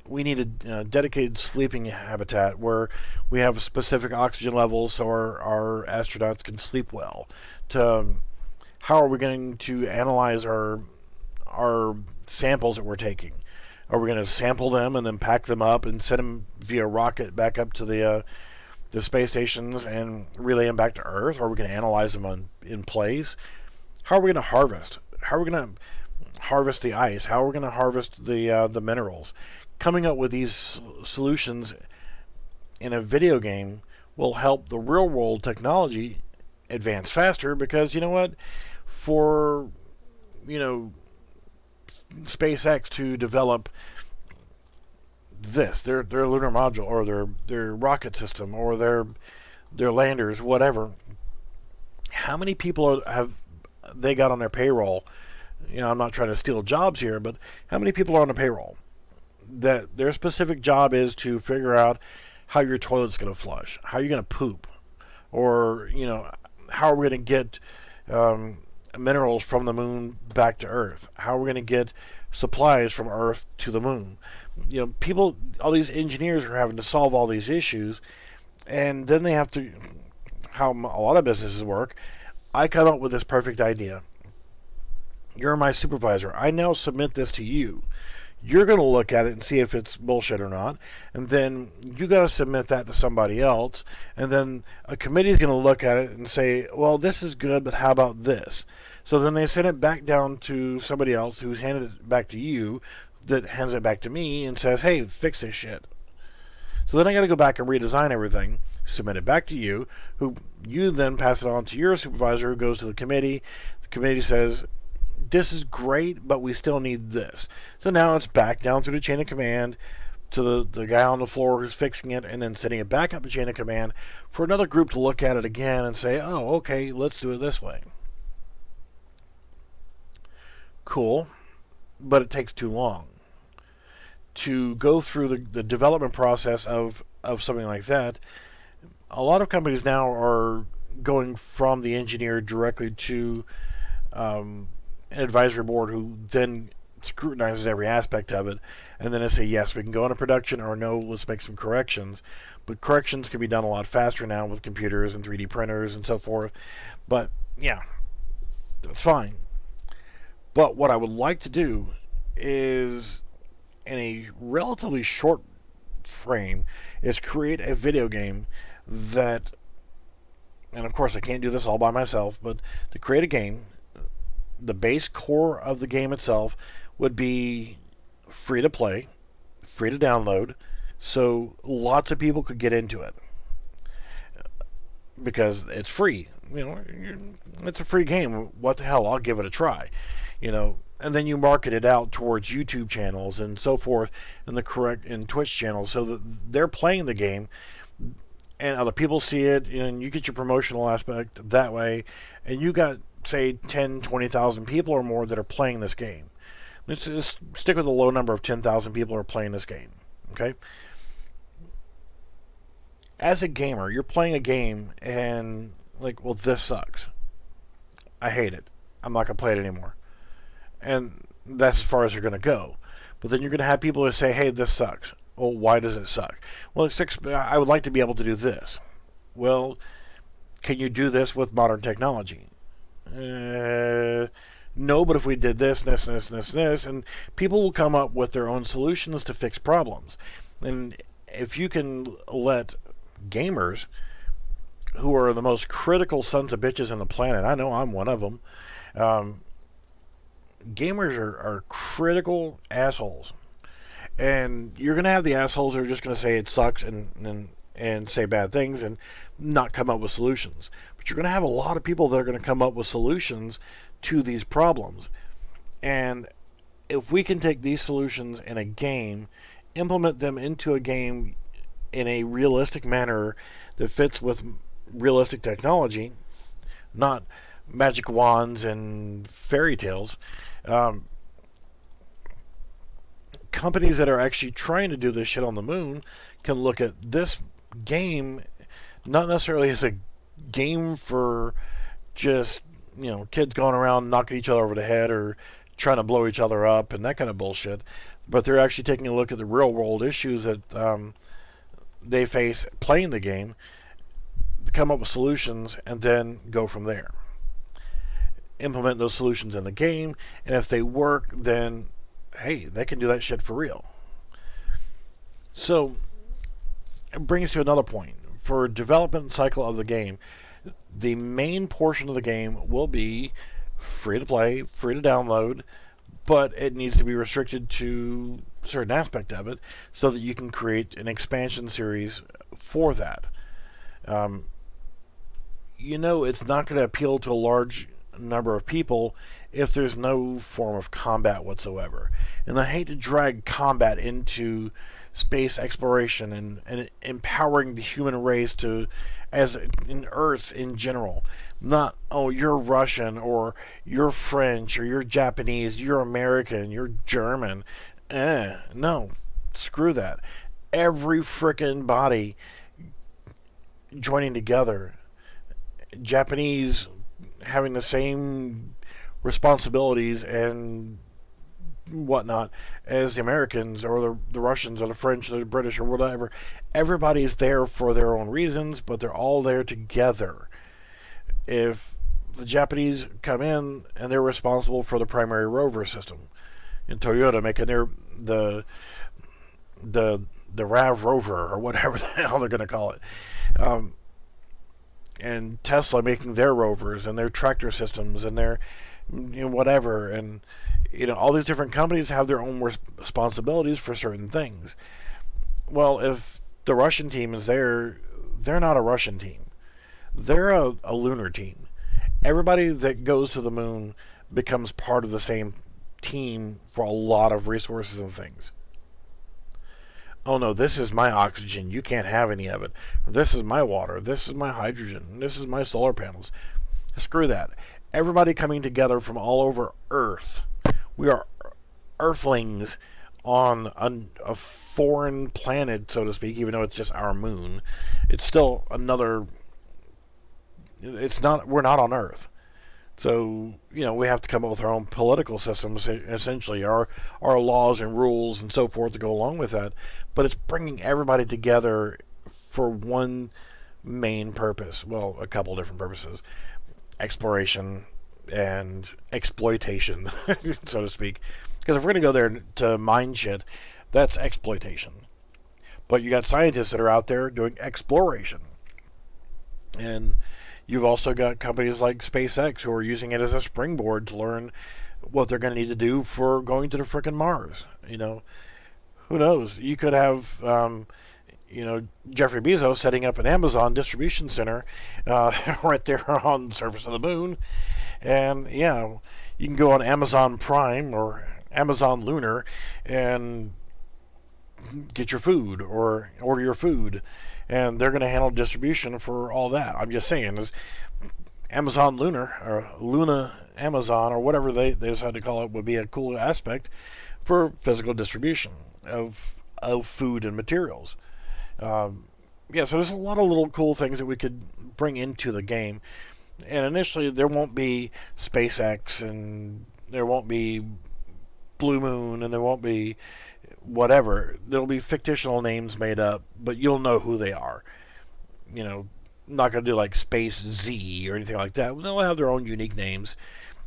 we need a dedicated sleeping habitat where we have specific oxygen levels so our astronauts can sleep well. How are we going to analyze our samples that we're taking? Are we going to sample them and then pack them up and send them via rocket back up to the space stations and relay them back to Earth? Or are we going to analyze them in place? How are we going to harvest? How are we going to harvest the ice? How are we going to harvest the minerals? Coming up with these solutions in a video game will help the real world technology advance faster, because you know what? For SpaceX to develop their lunar module or their rocket system or their landers, whatever. How many people have they got on their payroll? I'm not trying to steal jobs here, but how many people are on the payroll that their specific job is to figure out how your toilet's going to flush, how you're going to poop, or how are we going to get minerals from the moon back to Earth? How are we going to get supplies from Earth to the moon? People, all these engineers are having to solve all these issues, and then they have to, how a lot of businesses work, I come up with this perfect idea. You're my supervisor. I now submit this to you. You're going to look at it and see if it's bullshit or not, and then you got to submit that to somebody else, and then a committee is going to look at it and say, well, this is good, but how about this? So then they send it back down to somebody else who's handed it back to you, that hands it back to me and says, hey, fix this shit. So then I got to go back and redesign everything, submit it back to you, who you then pass it on to your supervisor, who goes to the committee. The committee says, this is great, but we still need this. So now it's back down through the chain of command to the guy on the floor who's fixing it, and then sending it back up the chain of command for another group to look at it again and say, oh, okay, let's do it this way. Cool, but it takes too long to go through the development process of something like that. A lot of companies now are going from the engineer directly to an advisory board, who then scrutinizes every aspect of it, and then they say, yes, we can go into production, or no, let's make some corrections. But corrections can be done a lot faster now with computers and 3D printers and so forth. But yeah, that's fine. But what I would like to do is, in a relatively short frame, is create a video game that, and of course I can't do this all by myself, but to create a game, the base core of the game itself would be free to play, free to download, so lots of people could get into it because it's free. It's a free game. What the hell? I'll give it a try. And then you market it out towards YouTube channels and so forth, and Twitch channels, so that they're playing the game and other people see it, and you get your promotional aspect that way, and you got, say, 10, 20,000 people or more that are playing this game. Let's just stick with a low number of 10,000 people who are playing this game, okay? As a gamer, you're playing a game and, like, well, this sucks. I hate it. I'm not going to play it anymore. And that's as far as you're going to go. But then you're going to have people who say, hey, this sucks. Well, why does it suck? Well, I would like to be able to do this. Well, can you do this with modern technology? No, but if we did this, and people will come up with their own solutions to fix problems. And if you can let gamers, who are the most critical sons of bitches on the planet, I know I'm one of them, um, gamers are critical assholes. And you're going to have the assholes that are just going to say it sucks and say bad things and not come up with solutions. But you're going to have a lot of people that are going to come up with solutions to these problems. And if we can take these solutions in a game, implement them into a game in a realistic manner that fits with realistic technology, not magic wands and fairy tales, companies that are actually trying to do this shit on the moon can look at this game not necessarily as a game for just, kids going around knocking each other over the head or trying to blow each other up and that kind of bullshit, but they're actually taking a look at the real world issues that they face playing the game, come up with solutions, and then go from there. Implement those solutions in the game, and if they work, then hey, they can do that shit for real. So it brings to another point. For development cycle of the game, the main portion of the game will be free to play, free to download, but it needs to be restricted to a certain aspect of it so that you can create an expansion series for that. It's not going to appeal to a large number of people if there's no form of combat whatsoever. And I hate to drag combat into space exploration and empowering the human race to, as in Earth in general. Not, oh, you're Russian or you're French or you're Japanese, you're American, you're German. No, screw that. Every frickin' body joining together. Japanese having the same responsibilities and whatnot as the Americans or the Russians or the French or the British or whatever. Everybody's there for their own reasons, but they're all there together. If the Japanese come in and they're responsible for the primary rover system, in Toyota making the RAV rover or whatever the hell they're going to call it, and Tesla making their rovers and their tractor systems and their whatever, and all these different companies have their own responsibilities for certain things. Well, if the Russian team is there, they're not a Russian team. They're a lunar team. Everybody that goes to the moon becomes part of the same team for a lot of resources and things. Oh no, this is my oxygen, you can't have any of it. This is my water, this is my hydrogen, this is my solar panels. Screw that. Everybody coming together from all over Earth. We are Earthlings on a foreign planet, so to speak, even though it's just our moon. It's still another... we're not on Earth. So, we have to come up with our own political systems, essentially, our laws and rules and so forth to go along with that. But it's bringing everybody together for one main purpose. Well, a couple different purposes. Exploration and exploitation, so to speak. Because if we're going to go there to mine shit, that's exploitation. But you got scientists that are out there doing exploration. And you've also got companies like SpaceX who are using it as a springboard to learn what they're going to need to do for going to the frickin' Mars. Who knows? You could have, Jeffrey Bezos setting up an Amazon distribution center right there on the surface of the moon. And, you can go on Amazon Prime or Amazon Lunar and get your food or order your food. And they're going to handle distribution for all that. I'm just saying, is Amazon Lunar or Luna Amazon or whatever they decide to call it would be a cool aspect for physical distribution of food and materials. So there's a lot of little cool things that we could bring into the game. And initially, there won't be SpaceX and there won't be Blue Moon and there won't be whatever. There'll be fictional names made up, but you'll know who they are. Not going to do like Space Z or anything like that. They'll have their own unique names.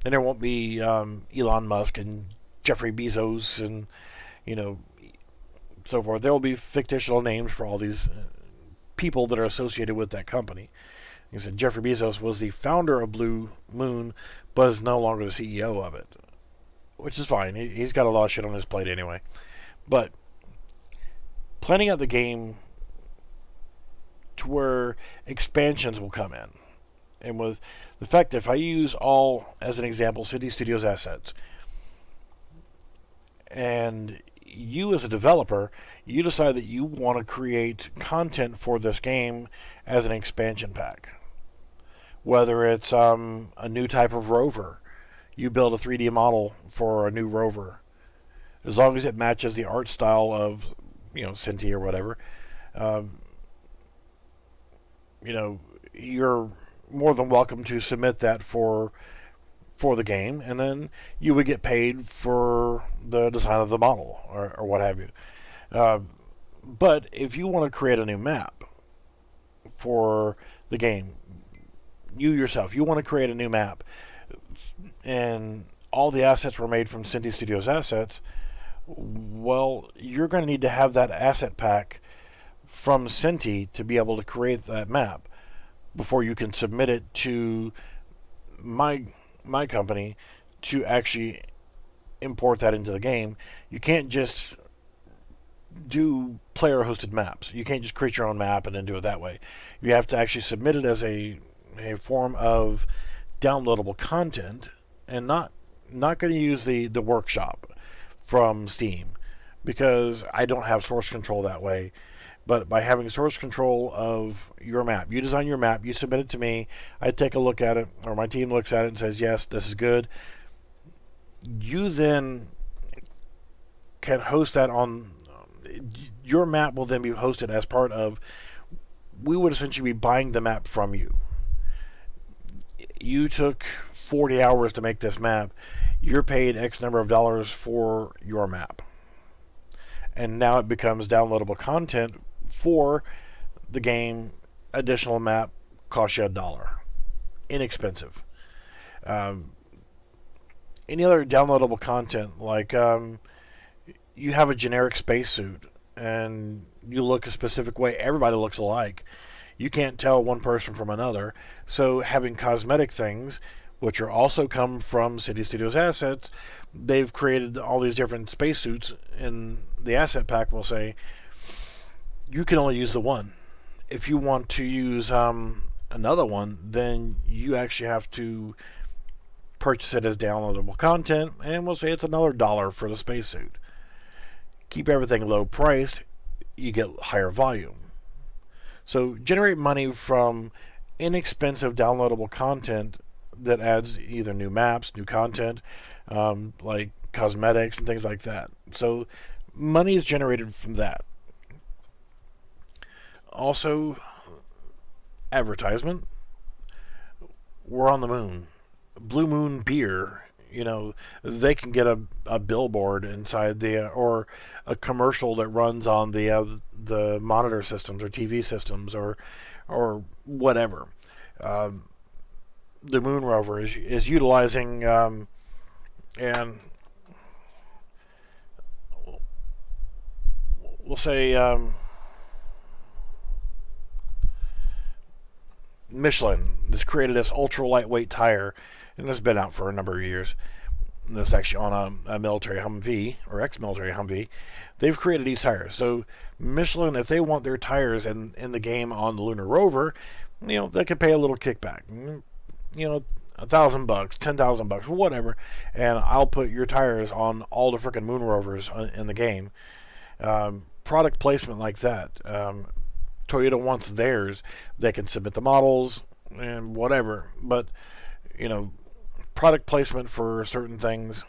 And there won't be Elon Musk and Jeffrey Bezos and, so forth. There will be fictional names for all these people that are associated with that company. He said Jeffrey Bezos was the founder of Blue Moon, but is no longer the CEO of it, which is fine. He's got a lot of shit on his plate anyway. But planning out the game to where expansions will come in, and with the fact that if I use all, as an example, City Studios assets, and you as a developer, you decide that you want to create content for this game as an expansion pack. Whether it's a new type of rover, you build a 3D model for a new rover. As long as it matches the art style of, Cinti or whatever, you're more than welcome to submit that for the game, and then you would get paid for the design of the model or what have you. But if you want to create a new map for the game, you want to create a new map, and all the assets were made from Cinti Studios assets, well, you're going to need to have that asset pack from Cinti to be able to create that map before you can submit it to my company to actually import that into the game. You can't just do player-hosted maps. You can't just create your own map and then do it that way. You have to actually submit it as a form of downloadable content, and not going to use the workshop from Steam, because I don't have source control that way. But by having source control of your map, you design your map, you submit it to me, I take a look at it, or my team looks at it and says, yes, this is good. You then can host that on, your map will then be hosted as part of, we would essentially be buying the map from you. You took 40 hours to make this map, you're paid X number of dollars for your map. And now it becomes downloadable content for the game. Additional map costs you $1. Inexpensive. Any other downloadable content, like you have a generic spacesuit and you look a specific way, everybody looks alike. You can't tell one person from another. So having cosmetic things, which are also come from City Studios assets, they've created all these different spacesuits, and the asset pack will say you can only use the one. If you want to use another one, then you actually have to purchase it as downloadable content, and we'll say it's another $1 for the spacesuit. Keep everything low priced, you get higher volume. So generate money from inexpensive downloadable content that adds either new maps, new content, like cosmetics and things like that. So money is generated from that. Also, advertisement. We're on the moon. Blue Moon Beer, they can get a billboard inside or a commercial that runs on the monitor systems or TV systems or whatever. The moon rover is utilizing and we'll say Michelin has created this ultra lightweight tire, and it's been out for a number of years. And this is actually on a military Humvee or ex-military Humvee. They've created these tires. So Michelin, if they want their tires in the game on the lunar rover, they could pay a little kickback. $1,000, $10,000, whatever, and I'll put your tires on all the frickin' moon rovers in the game. Product placement like that. Toyota wants theirs. They can submit the models and whatever, but product placement for certain things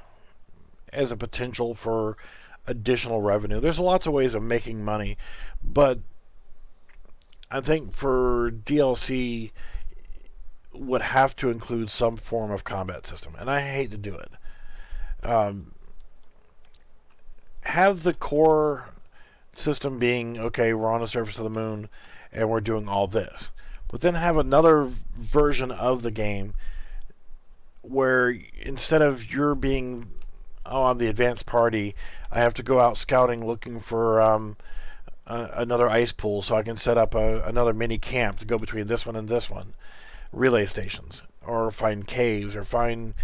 as a potential for additional revenue. There's lots of ways of making money, but I think for DLC would have to include some form of combat system, and I hate to do it. Have the core system being, okay, we're on the surface of the moon and we're doing all this, but then have another version of the game where instead of you're being oh, I'm the advanced party. I have to go out scouting looking for another ice pool so I can set up another mini camp to go between this one and this one. Relay stations, or find caves, or find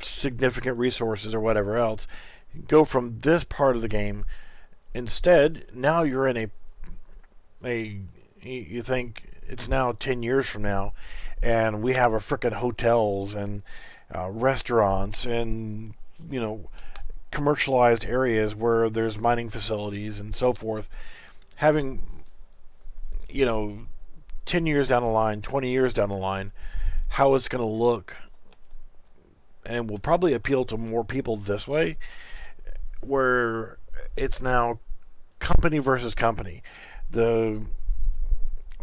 significant resources, or whatever else. Go from this part of the game. Instead, now you're in a you think it's now 10 years from now, and we have a frickin' hotels and restaurants and, commercialized areas where there's mining facilities and so forth. Having, 10 years down the line, 20 years down the line, how it's going to look, and will probably appeal to more people this way, where it's now company versus company. The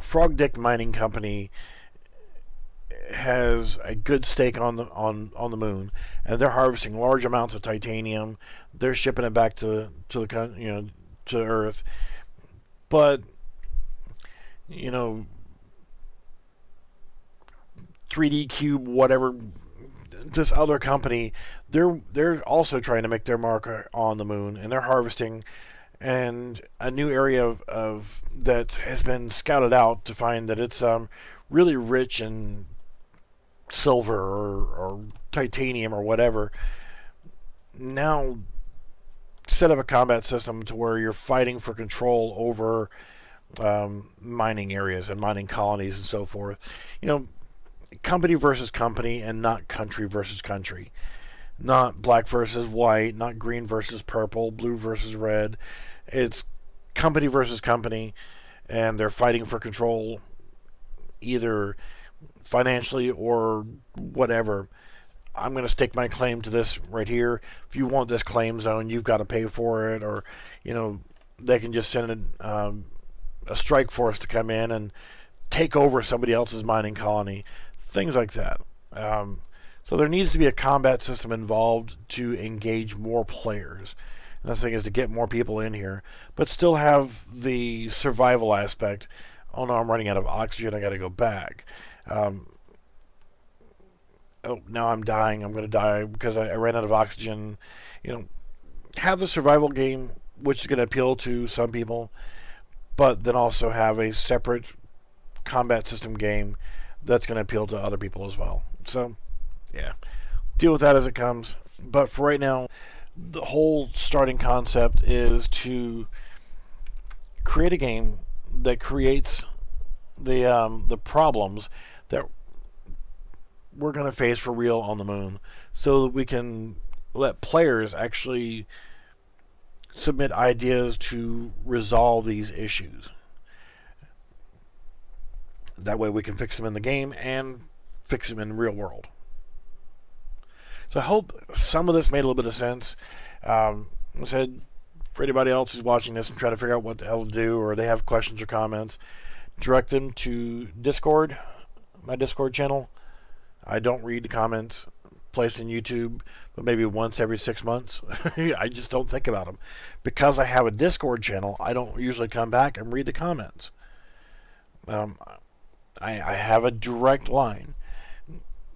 Frog Dick Mining Company has a good stake on the moon, and they're harvesting large amounts of titanium. They're shipping it back to to Earth. But 3D Cube, whatever, this other company, they're also trying to make their mark on the moon, and they're harvesting, and a new area of that has been scouted out to find that it's really rich in silver or titanium or whatever. Now set up a combat system to where you're fighting for control over mining areas and mining colonies and so forth. Company versus company, and not country versus country. Not black versus white, not green versus purple, blue versus red. It's company versus company, and they're fighting for control, either financially or whatever. I'm going to stake my claim to this right here. If you want this claim zone, you've got to pay for it, or they can just send a strike force to come in and take over somebody else's mining colony. Things like that. So there needs to be a combat system involved to engage more players. And the thing is to get more people in here, but still have the survival aspect. Oh no, I'm running out of oxygen. I got to go back. Oh, now I'm dying. I'm going to die because I ran out of oxygen. Have the survival game, which is going to appeal to some people, but then also have a separate combat system game that's going to appeal to other people as well. So, yeah, deal with that as it comes. But for right now, the whole starting concept is to create a game that creates the problems that we're going to face for real on the moon, so that we can let players actually submit ideas to resolve these issues. That way we can fix them in the game and fix them in the real world. So I hope some of this made a little bit of sense. I said, for anybody else who's watching this and trying to figure out what the hell to do, or they have questions or comments, direct them to Discord, my Discord channel. I don't read the comments placed in YouTube, but maybe once every 6 months. I just don't think about them. Because I have a Discord channel, I don't usually come back and read the comments. I have a direct line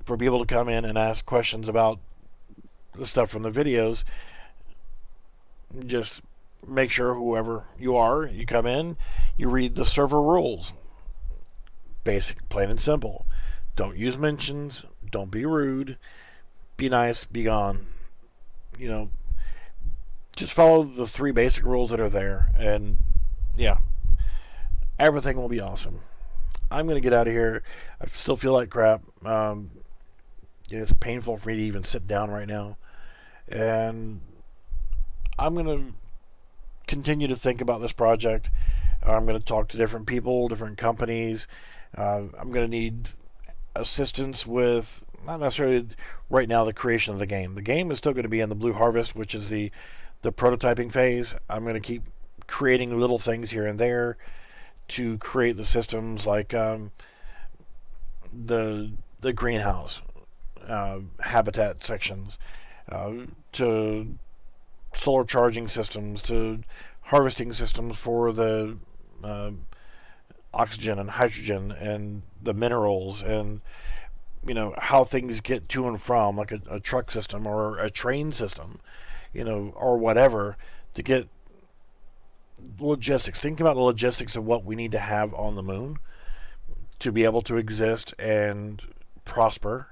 for people to come in and ask questions about the stuff from the videos. Just make sure, whoever you are, you come in, you read the server rules. Basic, plain and simple. Don't use mentions. Don't be rude. Be nice. Be gone. Just follow the 3 basic rules that are there, and yeah, everything will be awesome. I'm going to get out of here. I still feel like crap. It's painful for me to even sit down right now. And I'm going to continue to think about this project. I'm going to talk to different people, different companies. I'm going to need assistance with, not necessarily right now, the creation of the game. The game is still going to be in the Blue Harvest, which is the prototyping phase. I'm going to keep creating little things here and there to create the systems, like the greenhouse habitat sections, to solar charging systems, to harvesting systems for the oxygen and hydrogen and the minerals, and how things get to and from, like a truck system or a train system, or whatever, to get logistics. Think about the logistics of what we need to have on the moon to be able to exist and prosper,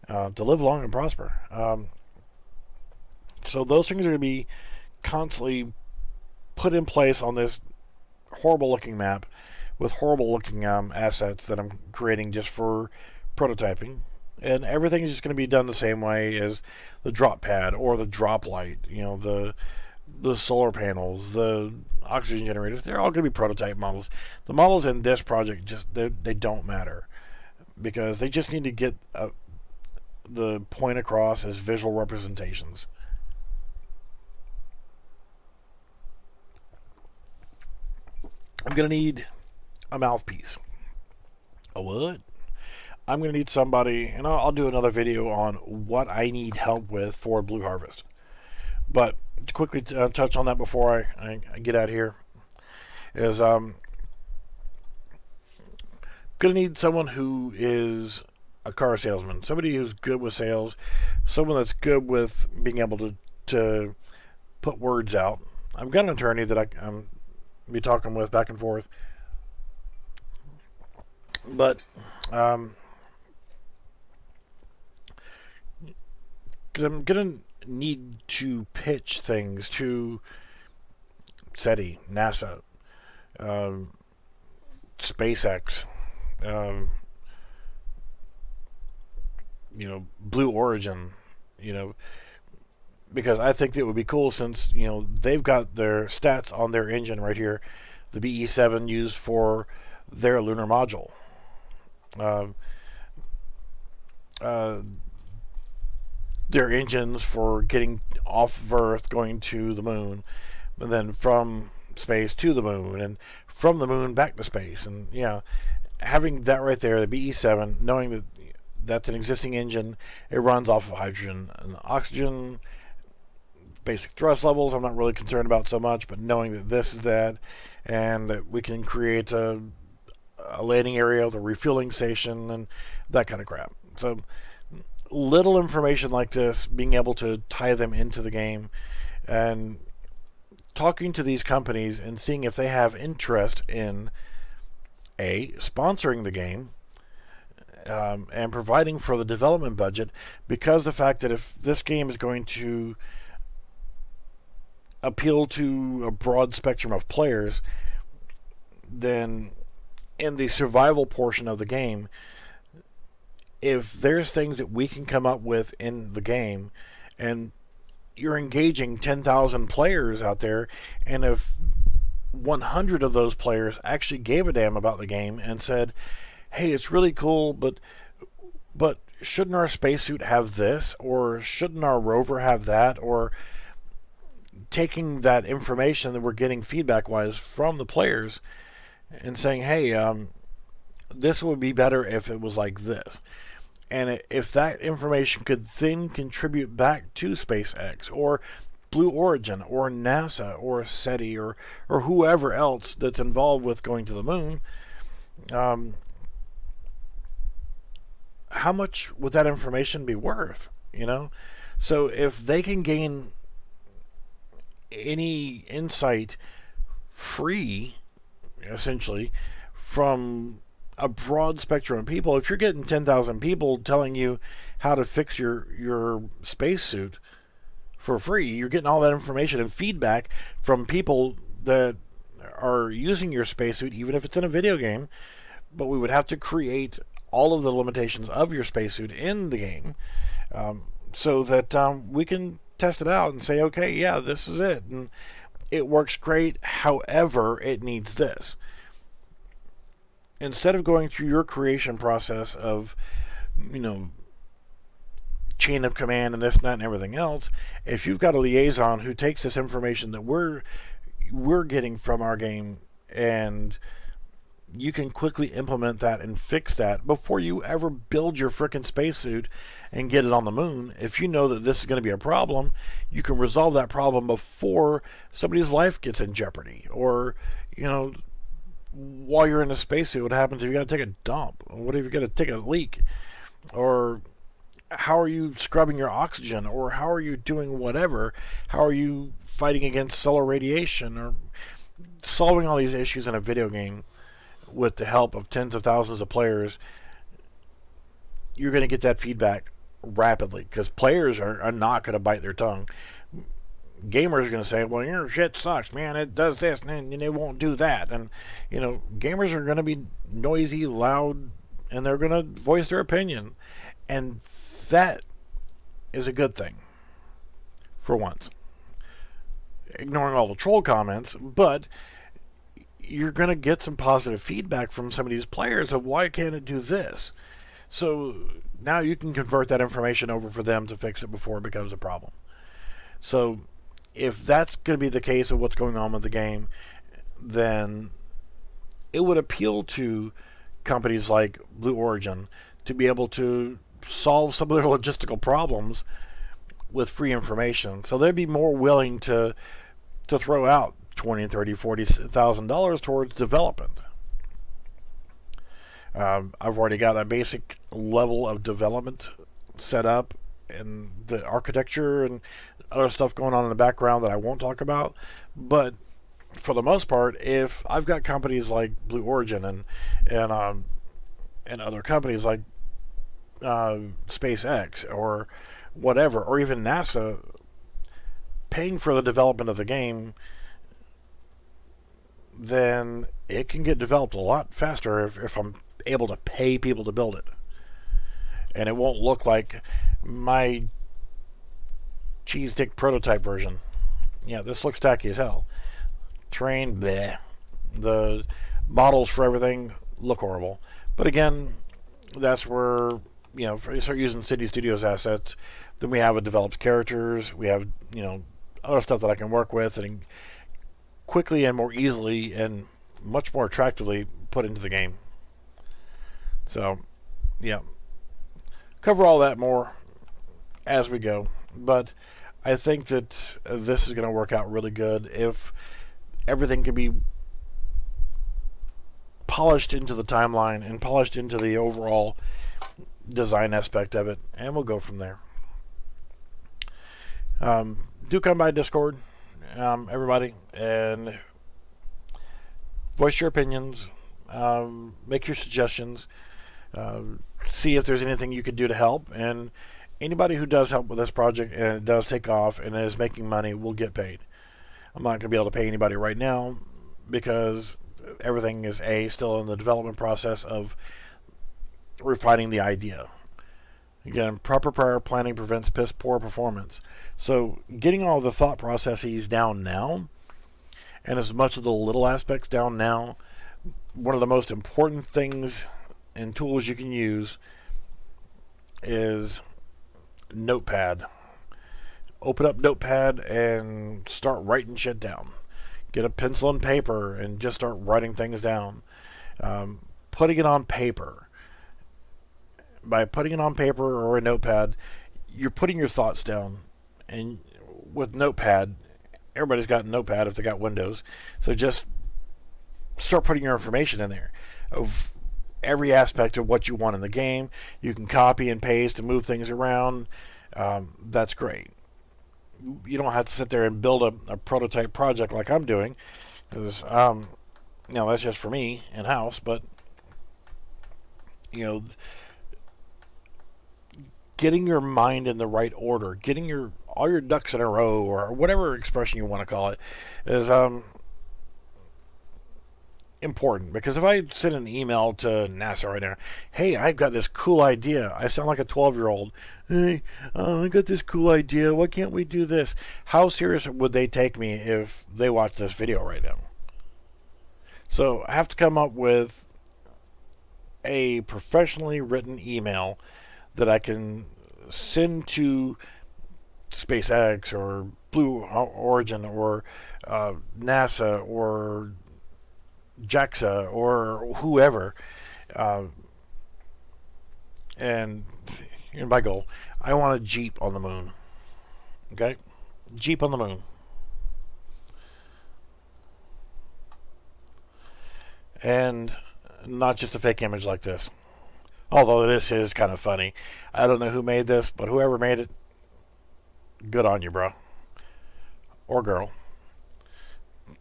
to live long and prosper. So those things are going to be constantly put in place on this horrible looking map with horrible looking assets that I'm creating just for prototyping. And everything is just going to be done the same way as the drop pad or the drop light, the solar panels, the oxygen generators. They're all going to be prototype models. The models in this project just they don't matter, because they just need to get the point across as visual representations. I'm going to need a mouthpiece. A what? I'm going to need somebody, and I'll do another video on what I need help with for Blue Harvest. But to quickly touch on that before I get out of here, is going to need someone who is a car salesman, somebody who's good with sales, someone that's good with being able to put words out. I've got an attorney that I'm be talking with back and forth, but because I'm gonna need to pitch things to SETI, NASA, SpaceX, Blue Origin, because I think it would be cool, since they've got their stats on their engine right here, the BE7 used for their lunar module. Their engines for getting off of Earth, going to the moon, and then from space to the moon, and from the moon back to space. And having that right there, the BE7, knowing that that's an existing engine, it runs off of hydrogen and oxygen, basic thrust levels I'm not really concerned about so much, but knowing that this is that, and that we can create a landing area with a refueling station and that kind of crap. So little information like this, being able to tie them into the game, and talking to these companies and seeing if they have interest in sponsoring the game, and providing for the development budget, because the fact that if this game is going to appeal to a broad spectrum of players, then in the survival portion of the game, if there's things that we can come up with in the game, and you're engaging 10,000 players out there, and if 100 of those players actually gave a damn about the game and said, hey, it's really cool, but shouldn't our spacesuit have this, or shouldn't our rover have that, or taking that information that we're getting feedback wise from the players and saying, hey, this would be better if it was like this. And if that information could then contribute back to SpaceX or Blue Origin or NASA or SETI or whoever else that's involved with going to the moon, how much would that information be worth? So if they can gain any insight free, essentially, from a broad spectrum of people, if you're getting 10,000 people telling you how to fix your spacesuit for free, you're getting all that information and feedback from people that are using your spacesuit, even if it's in a video game. But we would have to create all of the limitations of your spacesuit in the game, so that we can test it out and say, okay, yeah, this is it, and it works great. However, it needs this. Instead of going through your creation process of, chain of command and this and that and everything else, if you've got a liaison who takes this information that we're getting from our game, and you can quickly implement that and fix that before you ever build your frickin' spacesuit and get it on the moon. If you know that this is going to be a problem, you can resolve that problem before somebody's life gets in jeopardy. Or, while you're in a spacesuit, what happens if you got to take a dump? What if you got to take a leak? or how are you scrubbing your oxygen, or how are you doing whatever, how are you fighting against solar radiation, or solving all these issues in a video game with the help of tens of thousands of players. You're going to get that feedback rapidly because players are not going to bite their tongue. Gamers are going to say, well, your shit sucks, man, it does this and it won't do that. And gamers are going to be noisy, loud, and they're going to voice their opinion, and that is a good thing for once, ignoring all the troll comments. But you're going to get some positive feedback from some of these players of why can't it do this. So now you can convert that information over for them to fix it before it becomes a problem. So if that's going to be the case of what's going on with the game, then it would appeal to companies like Blue Origin to be able to solve some of their logistical problems with free information. So they'd be more willing to throw out $20,000, $30,000, $40,000 towards development. I've already got that basic level of development set up, and the architecture and other stuff going on in the background that I won't talk about. But for the most part, if I've got companies like Blue Origin and other companies like SpaceX or whatever, or even NASA paying for the development of the game, then it can get developed a lot faster if I'm able to pay people to build it. And it won't look like my cheese stick prototype version. Yeah, this looks tacky as hell. Terrain, bleh. The models for everything look horrible. But again, that's where, if you start using City Studios assets, then we have developed characters, we have, other stuff that I can work with and quickly and more easily and much more attractively put into the game. So, yeah. Cover all that more as we go. But I think that this is going to work out really good if everything can be polished into the timeline and polished into the overall design aspect of it, and we'll go from there. Do come by Discord, everybody, and voice your opinions, make your suggestions, see if there's anything you could do to help. And anybody who does help with this project and it does take off and is making money will get paid. I'm not going to be able to pay anybody right now because everything is still in the development process of refining the idea. Again, proper prior planning prevents piss poor performance. So getting all the thought processes down now, and as much of the little aspects down now, one of the most important things and tools you can use is Notepad. Open up Notepad and start writing shit down. Get a pencil and paper and just start writing things down. Putting it on paper. By putting it on paper or a notepad, you're putting your thoughts down. And with Notepad, everybody's got a Notepad if they got Windows. So just start putting your information in there of every aspect of what you want in the game. You can copy and paste and move things around. That's great. You don't have to sit there and build a prototype project like I'm doing, because that's just for me in house. But getting your mind in the right order, getting all your ducks in a row, or whatever expression you want to call it, is important. Because if I send an email to NASA right now, hey, I've got this cool idea, I sound like a 12-year-old. Hey, I got this cool idea, why can't we do this? How serious would they take me if they watch this video right now? So I have to come up with a professionally written email that I can send to SpaceX or Blue Origin or NASA or JAXA or whoever, and my goal, I want a Jeep on the moon. Okay, Jeep on the moon, and not just a fake image like this. Although this is kind of funny. I don't know who made this, but whoever made it, good on you, bro. Or girl.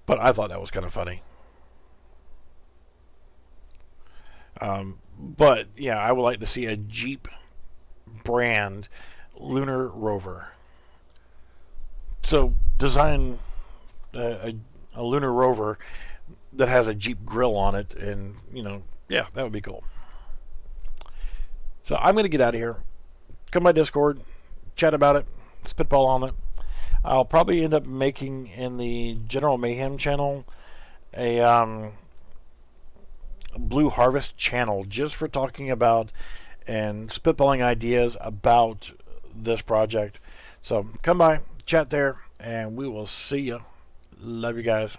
But I thought that was kind of funny. But yeah, I would like to see a Jeep brand lunar rover. So design a lunar rover that has a Jeep grill on it, and yeah, that would be cool. So I'm going to get out of here. Come to my Discord, chat about it, spitball on it. I'll probably end up making in the General Mayhem channel a Blue Harvest channel just for talking about and spitballing ideas about this project. So come by, chat there, and we will see you. Love you guys.